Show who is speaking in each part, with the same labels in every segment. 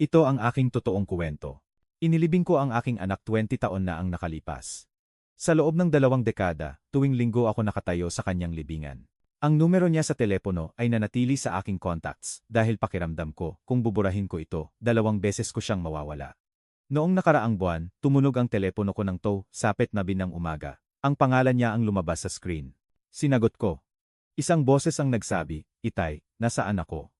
Speaker 1: Ito ang aking totoong kuwento. Inilibing ko ang aking anak 20 taon na ang nakalipas. Sa loob ng 2 dekada, tuwing linggo ako nakatayo sa kanyang libingan. Ang numero niya sa telepono ay nanatili sa aking contacts dahil pakiramdam ko kung buburahin ko ito, 2 beses ko siyang mawawala. Noong nakaraang buwan, tumunog ang telepono ko ng sapet na binang umaga. Ang pangalan niya ang lumabas sa screen. Sinagot ko. Isang boses ang nagsabi, "Itay, nasaan ako?"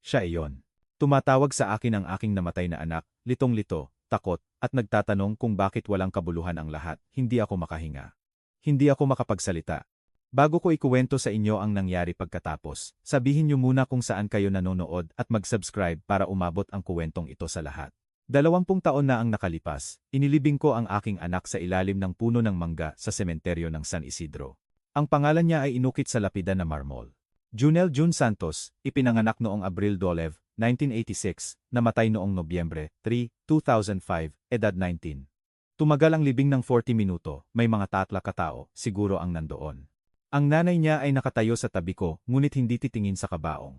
Speaker 1: Siya iyon. Tumatawag sa akin ang aking namatay na anak, litong-lito, takot, at nagtatanong kung bakit walang kabuluhan ang lahat. Hindi ako makahinga. Hindi ako makapagsalita. Bago ko ikuwento sa inyo ang nangyari pagkatapos, sabihin niyo muna kung saan kayo nanonood at mag-subscribe para umabot ang kuwentong ito sa lahat. 20 taon na ang nakalipas, inilibing ko ang aking anak sa ilalim ng puno ng mangga sa sementeryo ng San Isidro. Ang pangalan niya ay inukit sa lapida na marmol. Junel June Santos, ipinanganak noong Abril 12, 1986, namatay noong Nobyembre 3, 2005, edad 19. Tumagal ang libing ng 40 minuto, may mga tatla katao, siguro ang nandoon. Ang nanay niya ay nakatayo sa tabi ko, ngunit hindi titingin sa kabaong.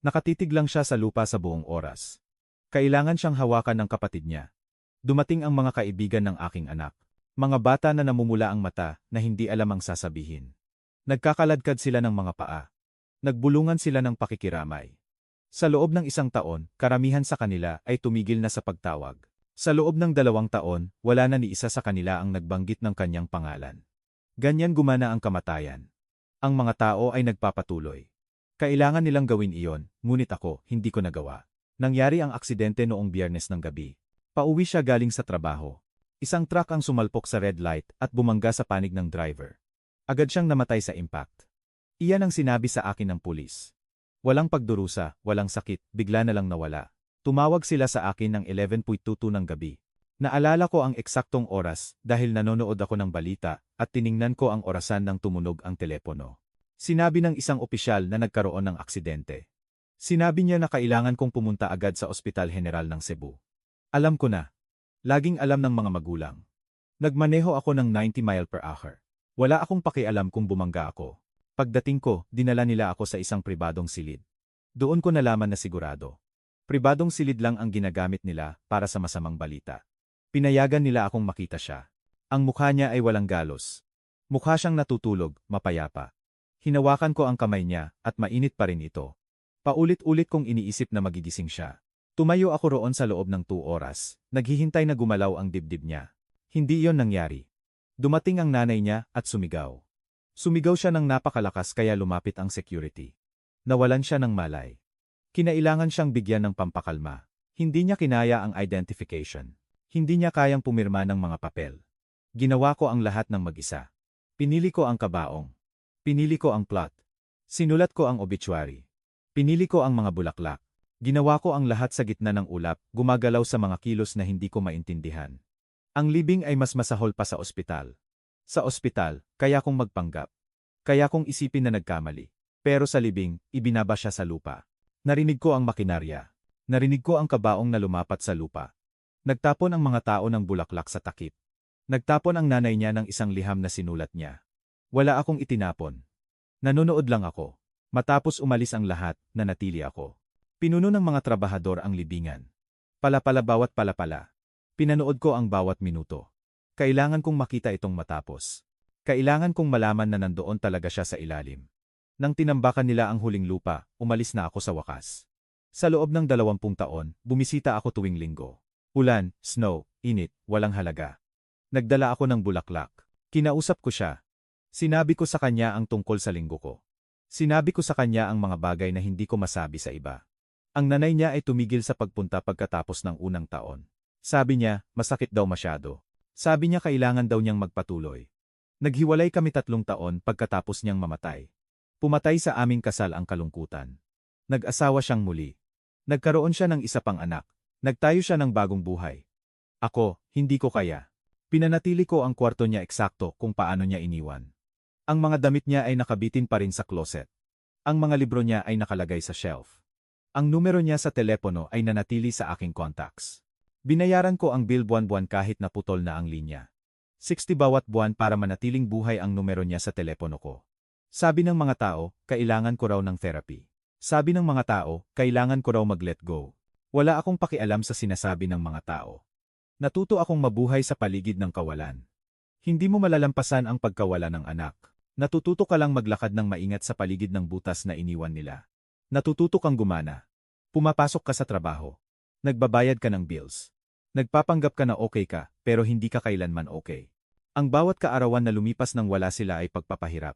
Speaker 1: Nakatitig lang siya sa lupa sa buong oras. Kailangan siyang hawakan ng kapatid niya. Dumating ang mga kaibigan ng aking anak. Mga bata na namumula ang mata na hindi alam ang sasabihin. Nagkakaladkad sila ng mga paa. Nagbulungan sila ng pakikiramay. Sa loob ng 1 taon, karamihan sa kanila ay tumigil na sa pagtawag. Sa loob ng 2 taon, wala na ni isa sa kanila ang nagbanggit ng kanyang pangalan. Ganyan gumana ang kamatayan. Ang mga tao ay nagpapatuloy. Kailangan nilang gawin iyon, ngunit ako, hindi ko nagawa. Nangyari ang aksidente noong Biyernes ng gabi. Pauwi siya galing sa trabaho. Isang truck ang sumalpok sa red light at bumangga sa panig ng driver. Agad siyang namatay sa impact. Iyan ang sinabi sa akin ng pulis. Walang pagdurusa, walang sakit, bigla na lang nawala. Tumawag sila sa akin ng 11:22 ng gabi. Naalala ko ang eksaktong oras dahil nanonood ako ng balita at tiningnan ko ang orasan ng tumunog ang telepono. Sinabi ng isang opisyal na nagkaroon ng aksidente. Sinabi niya na kailangan kong pumunta agad sa Ospital General ng Cebu. Alam ko na. Laging alam ng mga magulang. Nagmaneho ako ng 90 mile per hour. Wala akong pakialam kung bumangga ako. Pagdating ko, dinala nila ako sa isang pribadong silid. Doon ko nalaman na sigurado. Pribadong silid lang ang ginagamit nila para sa masamang balita. Pinayagan nila akong makita siya. Ang mukha niya ay walang galos. Mukha siyang natutulog, mapayapa. Hinawakan ko ang kamay niya at mainit pa rin ito. Paulit-ulit kong iniisip na magigising siya. Tumayo ako roon sa loob ng 2 oras, naghihintay na gumalaw ang dibdib niya. Hindi iyon nangyari. Dumating ang nanay niya at sumigaw. Sumigaw siya ng napakalakas kaya lumapit ang security. Nawalan siya ng malay. Kinailangan siyang bigyan ng pampakalma. Hindi niya kinaya ang identification. Hindi niya kayang pumirma ng mga papel. Ginawa ko ang lahat ng mag-isa. Pinili ko ang kabaong. Pinili ko ang plot. Sinulat ko ang obituary. Pinili ko ang mga bulaklak. Ginawa ko ang lahat sa gitna ng ulap, gumagalaw sa mga kilos na hindi ko maintindihan. Ang libing ay mas masahol pa sa ospital. Sa ospital, kaya kong magpanggap. Kaya kong isipin na nagkamali. Pero sa libing, ibinaba siya sa lupa. Narinig ko ang makinarya. Narinig ko ang kabaong na lumapat sa lupa. Nagtapon ang mga tao ng bulaklak sa takip. Nagtapon ang nanay niya ng isang liham na sinulat niya. Wala akong itinapon. Nanonood lang ako. Matapos umalis ang lahat, nanatili ako. Pinuno ng mga trabahador ang libingan. Palapala bawat palapala. Pinanood ko ang bawat minuto. Kailangan kong makita itong matapos. Kailangan kong malaman na nandoon talaga siya sa ilalim. Nang tinambakan nila ang huling lupa, umalis na ako sa wakas. Sa loob ng 20 taon, bumisita ako tuwing linggo. Ulan, snow, init, walang halaga. Nagdala ako ng bulaklak. Kinausap ko siya. Sinabi ko sa kanya ang tungkol sa linggo ko. Sinabi ko sa kanya ang mga bagay na hindi ko masabi sa iba. Ang nanay niya ay tumigil sa pagpunta pagkatapos ng unang taon. Sabi niya, masakit daw masyado. Sabi niya kailangan daw niyang magpatuloy. Naghiwalay kami 3 taon pagkatapos niyang mamatay. Pumatay sa aming kasal ang kalungkutan. Nag-asawa siyang muli. Nagkaroon siya ng isa pang anak. Nagtayo siya ng bagong buhay. Ako, hindi ko kaya. Pinanatili ko ang kwarto niya eksakto kung paano niya iniwan. Ang mga damit niya ay nakabitin pa rin sa closet. Ang mga libro niya ay nakalagay sa shelf. Ang numero niya sa telepono ay nanatili sa aking contacts. Binayaran ko ang bill buwan-buwan kahit naputol na ang linya. 60 bawat buwan para manatiling buhay ang numero niya sa telepono ko. Sabi ng mga tao, kailangan ko raw ng therapy. Sabi ng mga tao, kailangan ko raw mag-let go. Wala akong pakialam sa sinasabi ng mga tao. Natuto akong mabuhay sa paligid ng kawalan. Hindi mo malalampasan ang pagkawala ng anak. Natututo ka lang maglakad ng maingat sa paligid ng butas na iniwan nila. Natututo kang gumana. Pumapasok ka sa trabaho. Nagbabayad ka ng bills. Nagpapanggap ka na okay ka, pero hindi ka kailanman okay. Ang bawat kaarawan na lumipas nang wala sila ay pagpapahirap.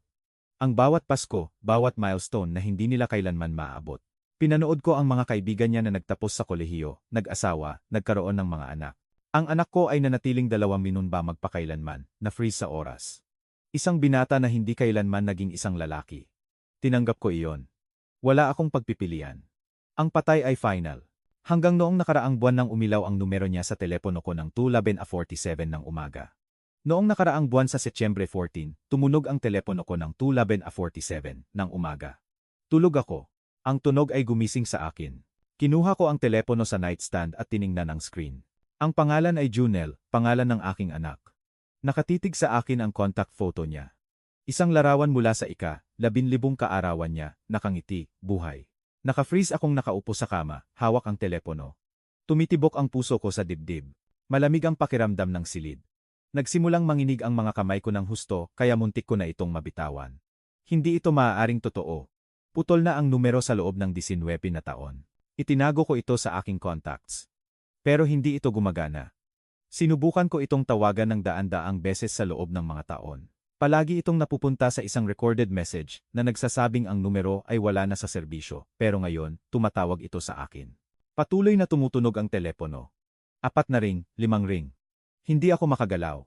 Speaker 1: Ang bawat Pasko, bawat milestone na hindi nila kailanman maabot. Pinanood ko ang mga kaibigan niya na nagtapos sa kolehiyo, nag-asawa, nagkaroon ng mga anak. Ang anak ko ay nanatiling 2 ba magpakailanman, na-freeze sa oras. Isang binata na hindi kailanman naging isang lalaki. Tinanggap ko iyon. Wala akong pagpipilian. Ang patay ay final. Hanggang noong nakaraang buwan nang umilaw ang numero niya sa telepono ko ng 2:47 ng umaga. Noong nakaraang buwan sa Setyembre 14, tumunog ang telepono ko ng 2:47 ng umaga. Tulog ako. Ang tunog ay gumising sa akin. Kinuha ko ang telepono sa nightstand at tiningnan ang screen. Ang pangalan ay Junel, pangalan ng aking anak. Nakatitig sa akin ang contact photo niya. Isang larawan mula sa 11,000 kaarawan niya, nakangiti, buhay. Naka-freeze akong nakaupo sa kama, hawak ang telepono. Tumitibok ang puso ko sa dibdib. Malamig ang pakiramdam ng silid. Nagsimulang manginig ang mga kamay ko ng husto, kaya muntik ko na itong mabitawan. Hindi ito maaaring totoo. Putol na ang numero sa loob ng 19 na taon. Itinago ko ito sa aking contacts. Pero hindi ito gumagana. Sinubukan ko itong tawagan ng daan-daang beses sa loob ng mga taon. Palagi itong napupunta sa isang recorded message na nagsasabing ang numero ay wala na sa serbisyo, pero ngayon, tumatawag ito sa akin. Patuloy na tumutunog ang telepono. 4 na ring, 5 ring. Hindi ako makagalaw.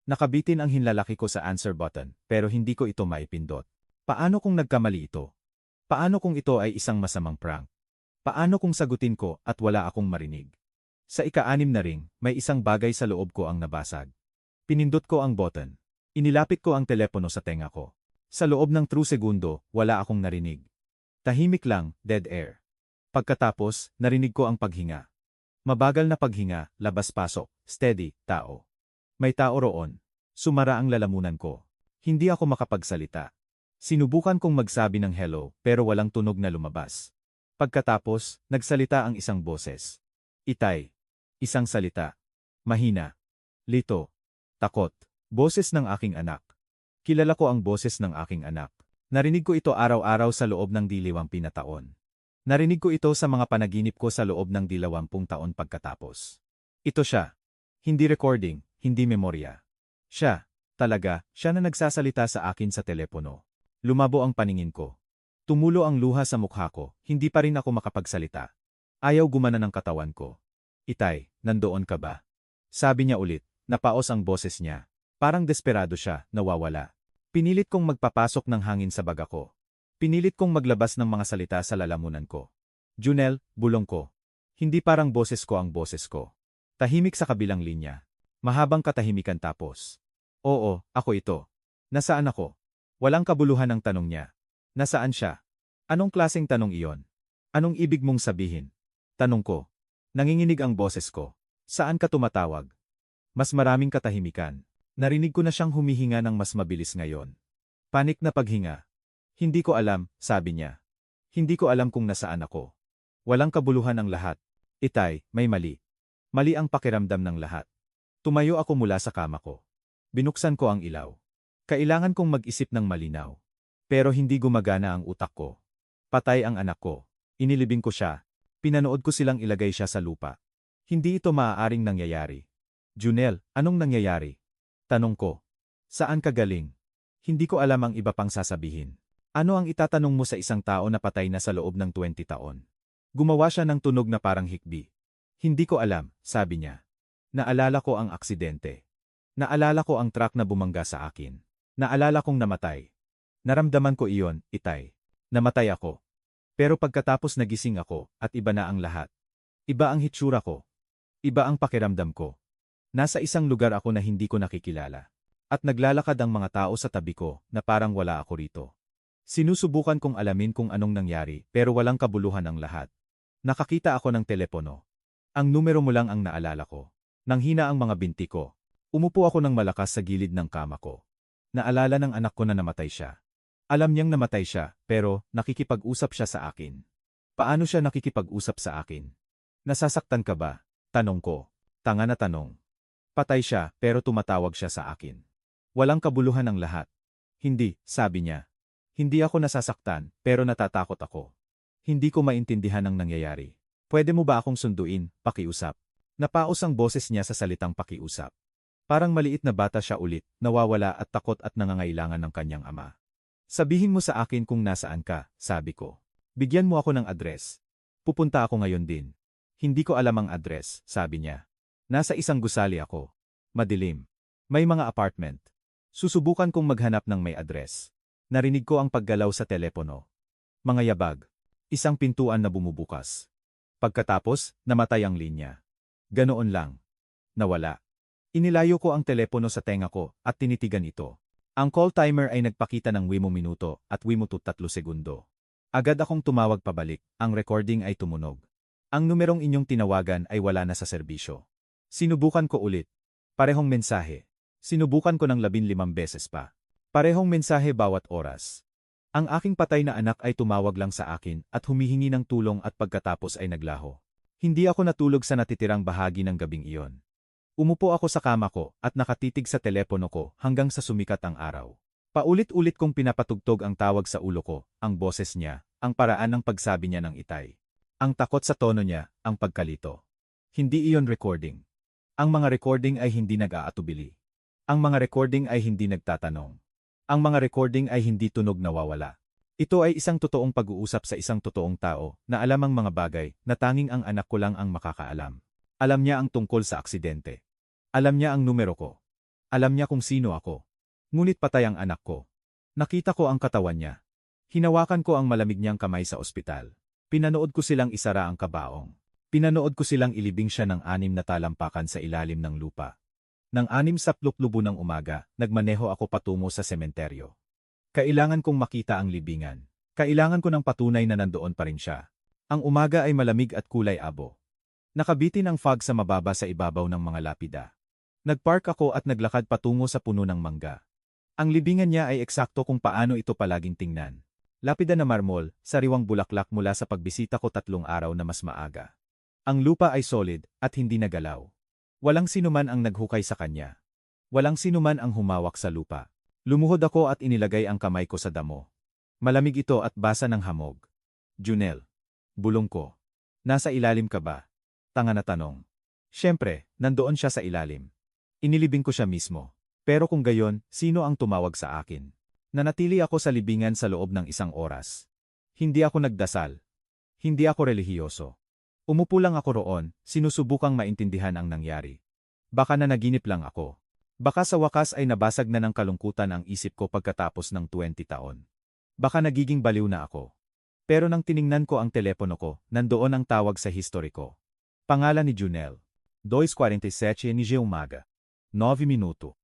Speaker 1: Nakabitin ang hinlalaki ko sa answer button, pero hindi ko ito maipindot. Paano kung nagkamali ito? Paano kung ito ay isang masamang prank? Paano kung sagutin ko at wala akong marinig? Sa ika-6 na ring, may isang bagay sa loob ko ang nabasag. Pinindot ko ang button. Inilapit ko ang telepono sa tenga ko. Sa loob ng 3 segundo, wala akong narinig. Tahimik lang, dead air. Pagkatapos, narinig ko ang paghinga. Mabagal na paghinga, labas-pasok, steady, tao. May tao roon. Sumara ang lalamunan ko. Hindi ako makapagsalita. Sinubukan kong magsabi ng hello, pero walang tunog na lumabas. Pagkatapos, nagsalita ang isang boses. Itay. Isang salita. Mahina. Lito. Takot. Boses ng aking anak. Kilala ko ang boses ng aking anak. Narinig ko ito araw-araw sa loob ng 20 na taon. Narinig ko ito sa mga panaginip ko sa loob ng 20 taon pagkatapos. Ito siya. Hindi recording, hindi memorya. Siya. Talaga, siya na nagsasalita sa akin sa telepono. Lumabo ang paningin ko. Tumulo ang luha sa mukha ko, hindi pa rin ako makapagsalita. Ayaw gumana ng katawan ko. Itay, nandoon ka ba? Sabi niya ulit, napaos ang boses niya. Parang desperado siya, nawawala. Pinilit kong magpapasok ng hangin sa baga ko. Pinilit kong maglabas ng mga salita sa lalamunan ko. Junel, bulong ko. Hindi parang boses ko ang boses ko. Tahimik sa kabilang linya. Mahabang katahimikan tapos. Oo, ako ito. Nasaan ako? Walang kabuluhan ang tanong niya. Nasaan siya? Anong klaseng tanong iyon? Anong ibig mong sabihin? Tanong ko. Nanginginig ang boses ko. Saan ka tumatawag? Mas maraming katahimikan. Narinig ko na siyang humihinga ng mas mabilis ngayon. Panik na paghinga. Hindi ko alam, sabi niya. Hindi ko alam kung nasaan ako. Walang kabuluhan ang lahat. Itay, may mali. Mali ang pakiramdam ng lahat. Tumayo ako mula sa kama ko. Binuksan ko ang ilaw. Kailangan kong mag-isip ng malinaw. Pero hindi gumagana ang utak ko. Patay ang anak ko. Inilibing ko siya. Pinanood ko silang ilagay siya sa lupa. Hindi ito maaaring nangyayari. Junel, anong nangyayari? Tanong ko. Saan ka galing? Hindi ko alam ang iba pang sasabihin. Ano ang itatanong mo sa isang tao na patay na sa loob ng 20 taon? Gumawa siya ng tunog na parang hikbi. Hindi ko alam, sabi niya. Naalala ko ang aksidente. Naalala ko ang truck na bumangga sa akin. Naalala kong namatay. Naramdaman ko iyon, Itay. Namatay ako. Pero pagkatapos nagising ako, at iba na ang lahat. Iba ang hitsura ko. Iba ang pakiramdam ko. Nasa isang lugar ako na hindi ko nakikilala. At naglalakad ang mga tao sa tabi ko, na parang wala ako rito. Sinusubukan kong alamin kung anong nangyari, pero walang kabuluhan ang lahat. Nakakita ako ng telepono. Ang numero mo lang ang naalala ko. Nanghina ang mga binti ko. Umupo ako ng malakas sa gilid ng kama ko. Naalala ng anak ko na namatay siya. Alam niyang namatay siya, pero nakikipag-usap siya sa akin. Paano siya nakikipag-usap sa akin? Nasasaktan ka ba? Tanong ko. Tanga na tanong. Patay siya, pero tumatawag siya sa akin. Walang kabuluhan ang lahat. Hindi, sabi niya. Hindi ako nasasaktan, pero natatakot ako. Hindi ko maintindihan ang nangyayari. Pwede mo ba akong sunduin, pakiusap? Napaos ang boses niya sa salitang pakiusap. Parang maliit na bata siya ulit, nawawala at takot at nangangailangan ng kanyang ama. Sabihin mo sa akin kung nasaan ka, sabi ko. Bigyan mo ako ng address. Pupunta ako ngayon din. Hindi ko alam ang address, sabi niya. Nasa isang gusali ako. Madilim. May mga apartment. Susubukan kong maghanap ng may address. Narinig ko ang paggalaw sa telepono. Mga yabag. Isang pintuan na bumubukas. Pagkatapos, namatay ang linya. Ganoon lang. Nawala. Inilayo ko ang telepono sa tenga ko at tinitigan ito. Ang call timer ay nagpakita ng wimo minuto at wimo 3 segundo. Agad akong tumawag pabalik, ang recording ay tumunog. Ang numerong inyong tinawagan ay wala na sa serbisyo. Sinubukan ko ulit. Parehong mensahe. Sinubukan ko ng 15 beses pa. Parehong mensahe bawat oras. Ang aking patay na anak ay tumawag lang sa akin at humihingi ng tulong at pagkatapos ay naglaho. Hindi ako natulog sa natitirang bahagi ng gabing iyon. Umupo ako sa kama ko at nakatitig sa telepono ko hanggang sa sumikat ang araw. Paulit-ulit kong pinapatugtog ang tawag sa ulo ko, ang boses niya, ang paraan ng pagsabi niya ng itay. Ang takot sa tono niya, ang pagkalito. Hindi iyon recording. Ang mga recording ay hindi nag-aatubili. Ang mga recording ay hindi nagtatanong. Ang mga recording ay hindi tunog nawawala. Ito ay isang totoong pag-uusap sa isang totoong tao na alam ang mga bagay na tanging ang anak ko lang ang makakaalam. Alam niya ang tungkol sa aksidente. Alam niya ang numero ko. Alam niya kung sino ako. Ngunit patay ang anak ko. Nakita ko ang katawan niya. Hinawakan ko ang malamig niyang kamay sa ospital. Pinanood ko silang isara ang kabaong. Pinanood ko silang ilibing siya ng 6 na talampakan sa ilalim ng lupa. Nang 6:10 ng umaga, nagmaneho ako patungo sa sementeryo. Kailangan kong makita ang libingan. Kailangan ko ng patunay na nandoon pa rin siya. Ang umaga ay malamig at kulay abo. Nakabitin ang fog sa mababa sa ibabaw ng mga lapida. Nagpark ako at naglakad patungo sa puno ng mangga. Ang libingan niya ay eksakto kung paano ito palaging tingnan. Lapida na marmol, sariwang bulaklak mula sa pagbisita ko 3 araw na mas maaga. Ang lupa ay solid at hindi nagalaw. Walang sinuman ang naghukay sa kanya. Walang sinuman ang humawak sa lupa. Lumuhod ako at inilagay ang kamay ko sa damo. Malamig ito at basa ng hamog. Junel. Bulong ko. Nasa ilalim ka ba? Tanga na tanong. Siyempre, nandoon siya sa ilalim. Inilibing ko siya mismo. Pero kung gayon, sino ang tumawag sa akin? Nanatili ako sa libingan sa loob ng 1 oras. Hindi ako nagdasal. Hindi ako relihiyoso. Umupo lang ako roon, sinusubukang maintindihan ang nangyari. Baka nanaginip lang ako. Baka sa wakas ay nabasag na ng kalungkutan ang isip ko pagkatapos ng 20 taon. Baka nagiging baliw na ako. Pero nang tiningnan ko ang telepono ko, nandoon ang tawag sa history ko. Pangalan ni Junel. 2:47 ni umaga. 9 minuto.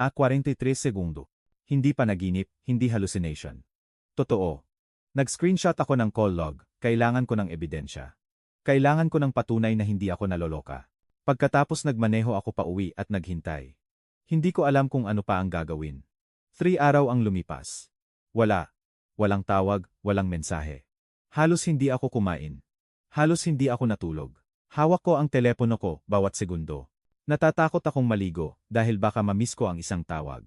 Speaker 1: 43 segundo. Hindi panaginip, hindi hallucination. Totoo. Nag-screenshot ako ng call log, kailangan ko ng ebidensya. Kailangan ko ng patunay na hindi ako naloloka. Pagkatapos nagmaneho ako pauwi at naghintay. Hindi ko alam kung ano pa ang gagawin. 3 araw ang lumipas. Wala. Walang tawag, walang mensahe. Halos hindi ako kumain. Halos hindi ako natulog. Hawak ko ang telepono ko bawat segundo. Natatakot akong maligo dahil baka mamiss ko ang isang tawag.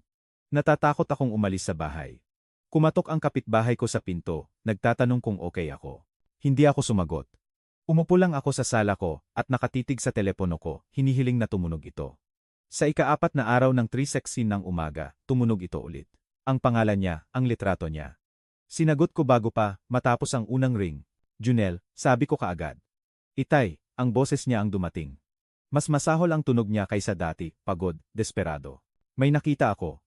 Speaker 1: Natatakot akong umalis sa bahay. Kumatok ang kapitbahay ko sa pinto, nagtatanong kung okay ako. Hindi ako sumagot. Umupo lang ako sa sala ko at nakatitig sa telepono ko, hinihiling na tumunog ito. Sa ika-4 na araw ng 3:16 ng umaga, tumunog ito ulit. Ang pangalan niya, ang litrato niya. Sinagot ko bago pa, matapos ang unang ring. Junel, sabi ko kaagad. Itay, ang boses niya ang dumating. Mas masahol ang tunog niya kaysa dati, pagod, desperado. May nakita ako.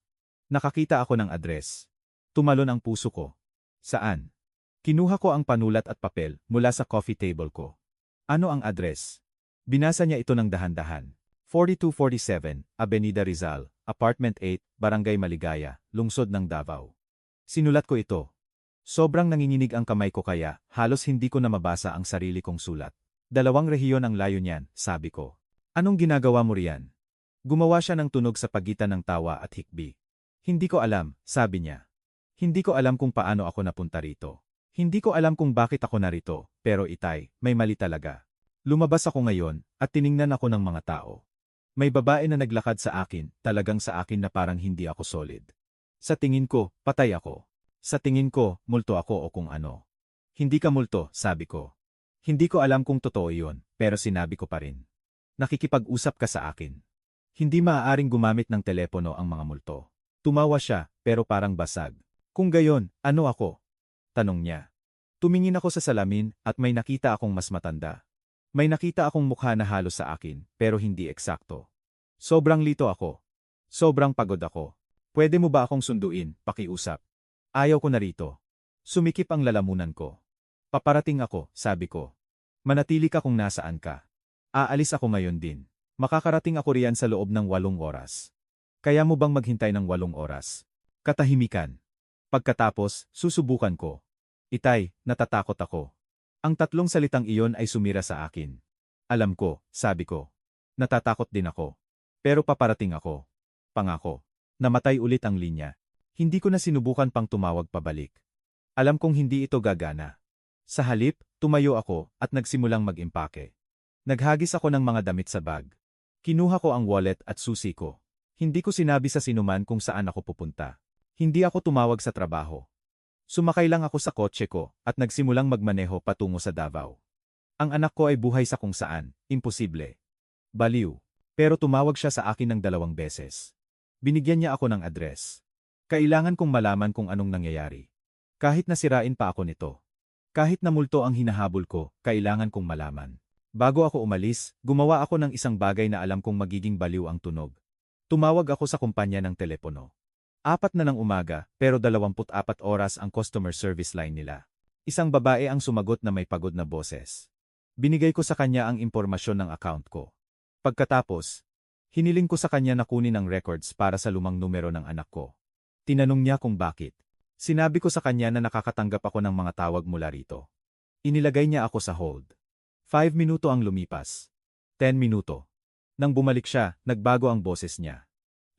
Speaker 1: Nakakita ako ng address. Tumalon ang puso ko. Saan? Kinuha ko ang panulat at papel mula sa coffee table ko. Ano ang address? Binasa niya ito ng dahan-dahan. 4247, Avenida Rizal, Apartment 8, Barangay Maligaya, Lungsod ng Davao. Sinulat ko ito. Sobrang nanginginig ang kamay ko kaya halos hindi ko na mabasa ang sarili kong sulat. 2 rehiyon ang layo niyan, sabi ko. Anong ginagawa mo riyan? Gumawa siya ng tunog sa pagitan ng tawa at hikbi. Hindi ko alam, sabi niya. Hindi ko alam kung paano ako napunta rito. Hindi ko alam kung bakit ako narito, pero itay, may mali talaga. Lumabas ako ngayon at tiningnan ako ng mga tao. May babae na naglakad sa akin, talagang sa akin na parang hindi ako solid. Sa tingin ko, patay ako. Sa tingin ko, multo ako o kung ano. Hindi ka multo, sabi ko. Hindi ko alam kung totoo iyon, pero sinabi ko pa rin. Nakikipag-usap ka sa akin. Hindi maaaring gumamit ng telepono ang mga multo. Tumawa siya, pero parang basag. Kung gayon, ano ako? Tanong niya. Tumingin ako sa salamin at may nakita akong mas matanda. May nakita akong mukha na halos sa akin, pero hindi eksakto. Sobrang lito ako. Sobrang pagod ako. Pwede mo ba akong sunduin, pakiusap? Ayaw ko na rito. Sumikip ang lalamunan ko. Paparating ako, sabi ko. Manatili ka kung nasaan ka. Aalis ako ngayon din. Makakarating ako riyan sa loob ng 8 oras. Kaya mo bang maghintay ng 8 oras? Katahimikan. Pagkatapos, susubukan ko. Itay, natatakot ako. Ang 3 salitang iyon ay sumira sa akin. Alam ko, sabi ko. Natatakot din ako. Pero paparating ako. Pangako. Namatay ulit ang linya. Hindi ko na sinubukan pang tumawag pabalik. Alam kong hindi ito gagana. Sa halip, tumayo ako at nagsimulang mag-impake. Naghagis ako ng mga damit sa bag. Kinuha ko ang wallet at susi ko. Hindi ko sinabi sa sinuman kung saan ako pupunta. Hindi ako tumawag sa trabaho. Sumakay lang ako sa kotse ko at nagsimulang magmaneho patungo sa Davao. Ang anak ko ay buhay sa kung saan, imposible. Baliw. Pero tumawag siya sa akin ng 2 beses. Binigyan niya ako ng address. Kailangan kong malaman kung anong nangyayari. Kahit nasirain pa ako nito. Kahit na multo ang hinahabol ko, kailangan kong malaman. Bago ako umalis, gumawa ako ng isang bagay na alam kong magiging baliw ang tunog. Tumawag ako sa kumpanya ng telepono. 4 na ng umaga, pero 24 oras ang customer service line nila. Isang babae ang sumagot na may pagod na boses. Binigay ko sa kanya ang impormasyon ng account ko. Pagkatapos, hiniling ko sa kanya na kunin ang records para sa lumang numero ng anak ko. Tinanong niya kung bakit. Sinabi ko sa kanya na nakakatanggap ako ng mga tawag mula rito. Inilagay niya ako sa hold. 5 minuto ang lumipas. 10 minuto. Nang bumalik siya, nagbago ang boses niya.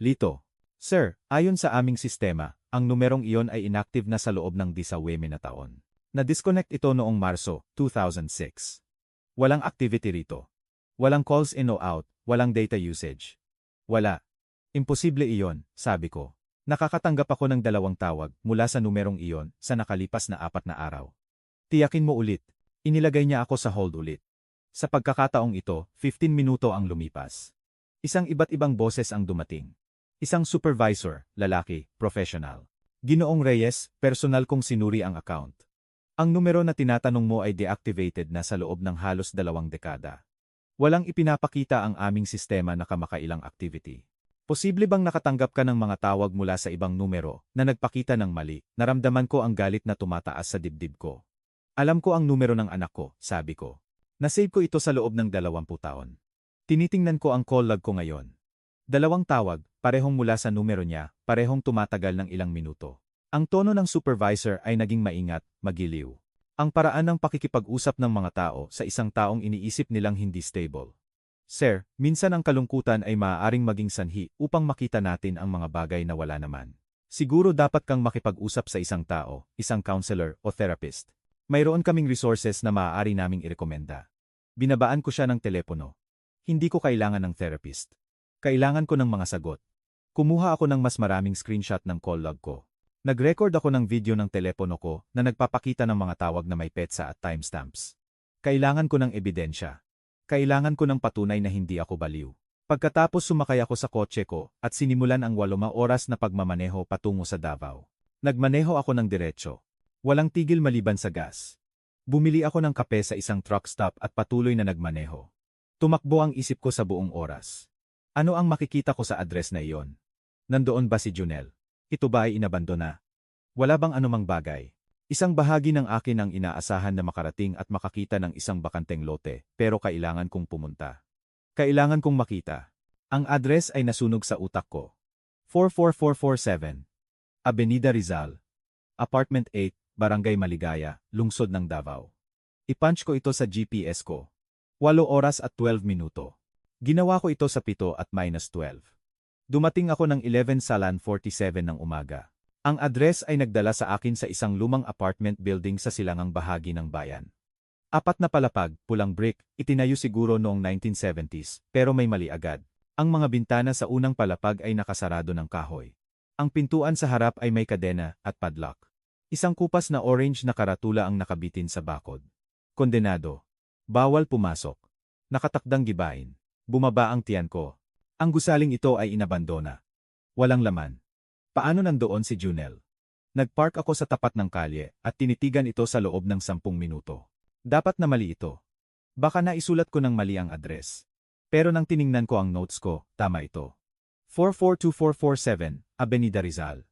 Speaker 1: Lito. Sir, ayon sa aming sistema, ang numerong iyon ay inactive na sa loob ng 19 na taon. Na-disconnect ito noong Marso, 2006. Walang activity rito. Walang calls in o out, walang data usage. Wala. Imposible iyon, sabi ko. Nakakatanggap ako ng 2 tawag mula sa numerong iyon sa nakalipas na 4 na araw. Tiyakin mo ulit. Inilagay niya ako sa hold ulit. Sa pagkakataong ito, 15 minuto ang lumipas. Isang iba't ibang boses ang dumating. Isang supervisor, lalaki, professional. Ginoong Reyes, personal kong sinuri ang account. Ang numero na tinatanong mo ay deactivated na sa loob ng halos 2 dekada. Walang ipinapakita ang aming sistema na kamakailang activity. Posible bang nakatanggap ka ng mga tawag mula sa ibang numero na nagpakita ng mali? Naramdaman ko ang galit na tumataas sa dibdib ko. Alam ko ang numero ng anak ko, sabi ko. Nasave ko ito sa loob ng 20 taon. Tinitingnan ko ang call log ko ngayon. 2 tawag, parehong mula sa numero niya, parehong tumatagal ng ilang minuto. Ang tono ng supervisor ay naging maingat, magiliw. Ang paraan ng pakikipag-usap ng mga tao sa isang taong iniisip nilang hindi stable. Sir, minsan ang kalungkutan ay maaaring maging sanhi upang makita natin ang mga bagay na wala naman. Siguro dapat kang makipag-usap sa isang tao, isang counselor o therapist. Mayroon kaming resources na maaari naming irekomenda. Binabaan ko siya ng telepono. Hindi ko kailangan ng therapist. Kailangan ko ng mga sagot. Kumuha ako ng mas maraming screenshot ng call log ko. Nag-record ako ng video ng telepono ko na nagpapakita ng mga tawag na may petsa at timestamps. Kailangan ko ng ebidensya. Kailangan ko ng patunay na hindi ako baliw. Pagkatapos sumakay ako sa kotse ko at sinimulan ang 8 oras na pagmamaneho patungo sa Davao. Nagmaneho ako ng diretso. Walang tigil maliban sa gas. Bumili ako ng kape sa isang truck stop at patuloy na nagmaneho. Tumakbo ang isip ko sa buong oras. Ano ang makikita ko sa address na iyon? Nandoon ba si Junel? Ito ba ay inabandona? Wala bang anumang bagay? Isang bahagi ng akin ang inaasahan na makarating at makakita ng isang bakanteng lote, pero kailangan kong pumunta. Kailangan kong makita. Ang address ay nasunog sa utak ko. 44447. Avenida Rizal. Apartment 8, Barangay Maligaya, Lungsod ng Davao. I-punch ko ito sa GPS ko. 8 oras at 12 minuto. Ginawa ko ito sa 7 at -12. Dumating ako ng 11:47 ng umaga. Ang address ay nagdala sa akin sa isang lumang apartment building sa silangang bahagi ng bayan. Apat na palapag, pulang brick, itinayo siguro noong 1970s, pero may mali agad. Ang mga bintana sa unang palapag ay nakasarado ng kahoy. Ang pintuan sa harap ay may kadena at padlock. Isang kupas na orange na karatula ang nakabitin sa bakod. Kondenado. Bawal pumasok. Nakatakdang gibain. Bumaba ang tiyan ko. Ang gusaling ito ay inabandona. Walang laman. Paano nandoon si Junel? Nagpark ako sa tapat ng kalye at tinitigan ito sa loob ng 10 minuto. Dapat na mali ito. Baka naisulat ko ng mali ang address. Pero nang tiningnan ko ang notes ko, tama ito. 442447, Avenida Rizal.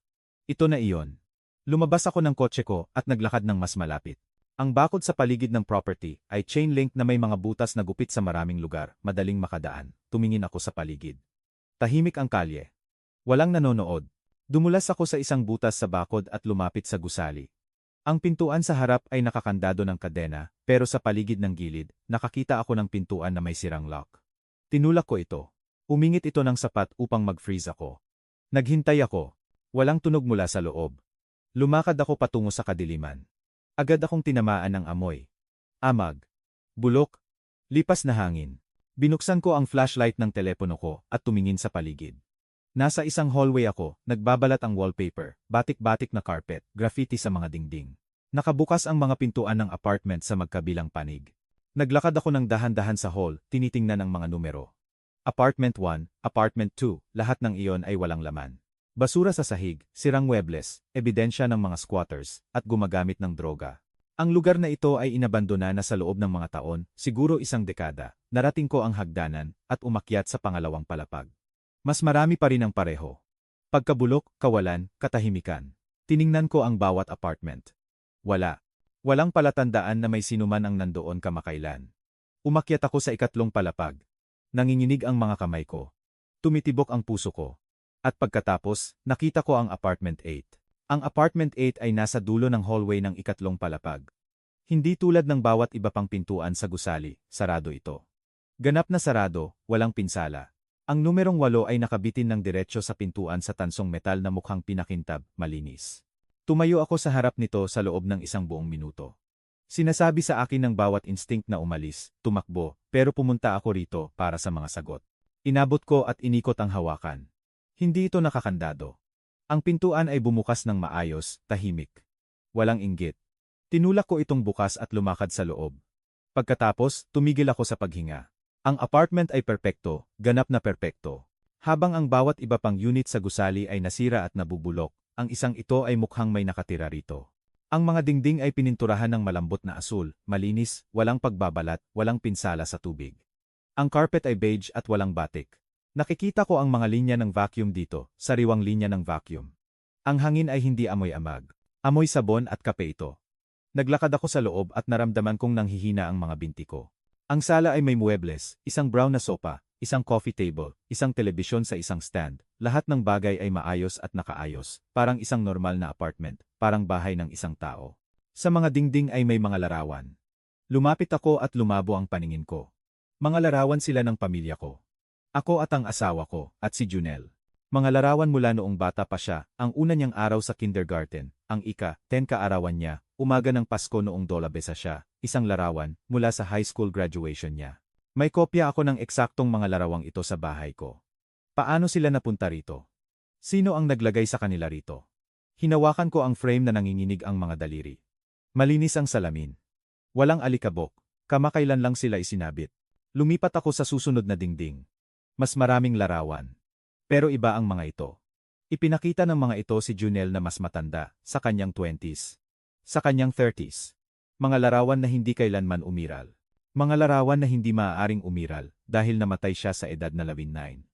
Speaker 1: Ito na iyon. Lumabas ako ng kotse ko at naglakad ng mas malapit. Ang bakod sa paligid ng property ay chain link na may mga butas na gupit sa maraming lugar, madaling makadaan. Tumingin ako sa paligid. Tahimik ang kalye. Walang nanonood. Dumulas ako sa isang butas sa bakod at lumapit sa gusali. Ang pintuan sa harap ay nakakandado ng kadena, pero sa paligid ng gilid, nakakita ako ng pintuan na may sirang lock. Tinulak ko ito. Umingit ito ng sapat upang mag-freeze ako. Naghintay ako. Walang tunog mula sa loob. Lumakad ako patungo sa kadiliman. Agad akong tinamaan ng amoy. Amag. Bulok. Lipas na hangin. Binuksan ko ang flashlight ng telepono ko at tumingin sa paligid. Nasa isang hallway ako, nagbabalat ang wallpaper, batik-batik na carpet, graffiti sa mga dingding. Nakabukas ang mga pintuan ng apartment sa magkabilang panig. Naglakad ako ng dahan-dahan sa hall, tinitingnan ang mga numero. Apartment 1, Apartment 2, lahat ng iyon ay walang laman. Basura sa sahig, sirang muebles, ebidensya ng mga squatters, at gumagamit ng droga. Ang lugar na ito ay inabandona na sa loob ng mga taon, siguro isang dekada. Narating ko ang hagdanan, at umakyat sa pangalawang palapag. Mas marami pa rin ang pareho. Pagkabulok, kawalan, katahimikan. Tiningnan ko ang bawat apartment. Wala. Walang palatandaan na may sinuman ang nandoon kamakailan. Umakyat ako sa ikatlong palapag. Nanginginig ang mga kamay ko. Tumitibok ang puso ko. At pagkatapos, nakita ko ang apartment 8. Ang apartment 8 ay nasa dulo ng hallway ng ikatlong palapag. Hindi tulad ng bawat iba pang pintuan sa gusali, sarado ito. Ganap na sarado, walang pinsala. Ang numerong 8 ay nakabitin ng diretsyo sa pintuan sa tansong metal na mukhang pinakintab, malinis. Tumayo ako sa harap nito sa loob ng isang buong minuto. Sinasabi sa akin ng bawat instinct na umalis, tumakbo, pero pumunta ako rito para sa mga sagot. Inabot ko at inikot ang hawakan. Hindi ito nakakandado. Ang pintuan ay bumukas ng maayos, tahimik. Walang inggit. Tinulak ko itong bukas at lumakad sa loob. Pagkatapos, tumigil ako sa paghinga. Ang apartment ay perpekto, ganap na perpekto. Habang ang bawat iba pang unit sa gusali ay nasira at nabubulok, ang isang ito ay mukhang may nakatira rito. Ang mga dingding ay pininturahan ng malambot na asul, malinis, walang pagbabalat, walang pinsala sa tubig. Ang carpet ay beige at walang batik. Nakikita ko ang mga linya ng vacuum dito, sariwang linya ng vacuum. Ang hangin ay hindi amoy amag. Amoy sabon at kape ito. Naglakad ako sa loob at naramdaman kong nanghihina ang mga binti ko. Ang sala ay may muebles, isang brown na sopa, isang coffee table, isang telebisyon sa isang stand. Lahat ng bagay ay maayos at nakaayos, parang isang normal na apartment, parang bahay ng isang tao. Sa mga dingding ay may mga larawan. Lumapit ako at lumabo ang paningin ko. Mga larawan sila ng pamilya ko. Ako at ang asawa ko, at si Junel. Mga larawan mula noong bata pa siya, ang una niyang araw sa kindergarten, ang ika-10 kaarawan niya, umaga ng Pasko noong Dolabesa siya, isang larawan, mula sa high school graduation niya. May kopya ako ng eksaktong mga larawang ito sa bahay ko. Paano sila napunta rito? Sino ang naglagay sa kanila rito? Hinawakan ko ang frame na nanginginig ang mga daliri. Malinis ang salamin. Walang alikabok, kamakailan lang sila isinabit. Lumipat ako sa susunod na dingding. Mas maraming larawan. Pero iba ang mga ito. Ipinakita ng mga ito si Junel na mas matanda, sa kanyang 20s. Sa kanyang 30s. Mga larawan na hindi kailanman umiral. Mga larawan na hindi maaaring umiral dahil namatay siya sa edad na 19.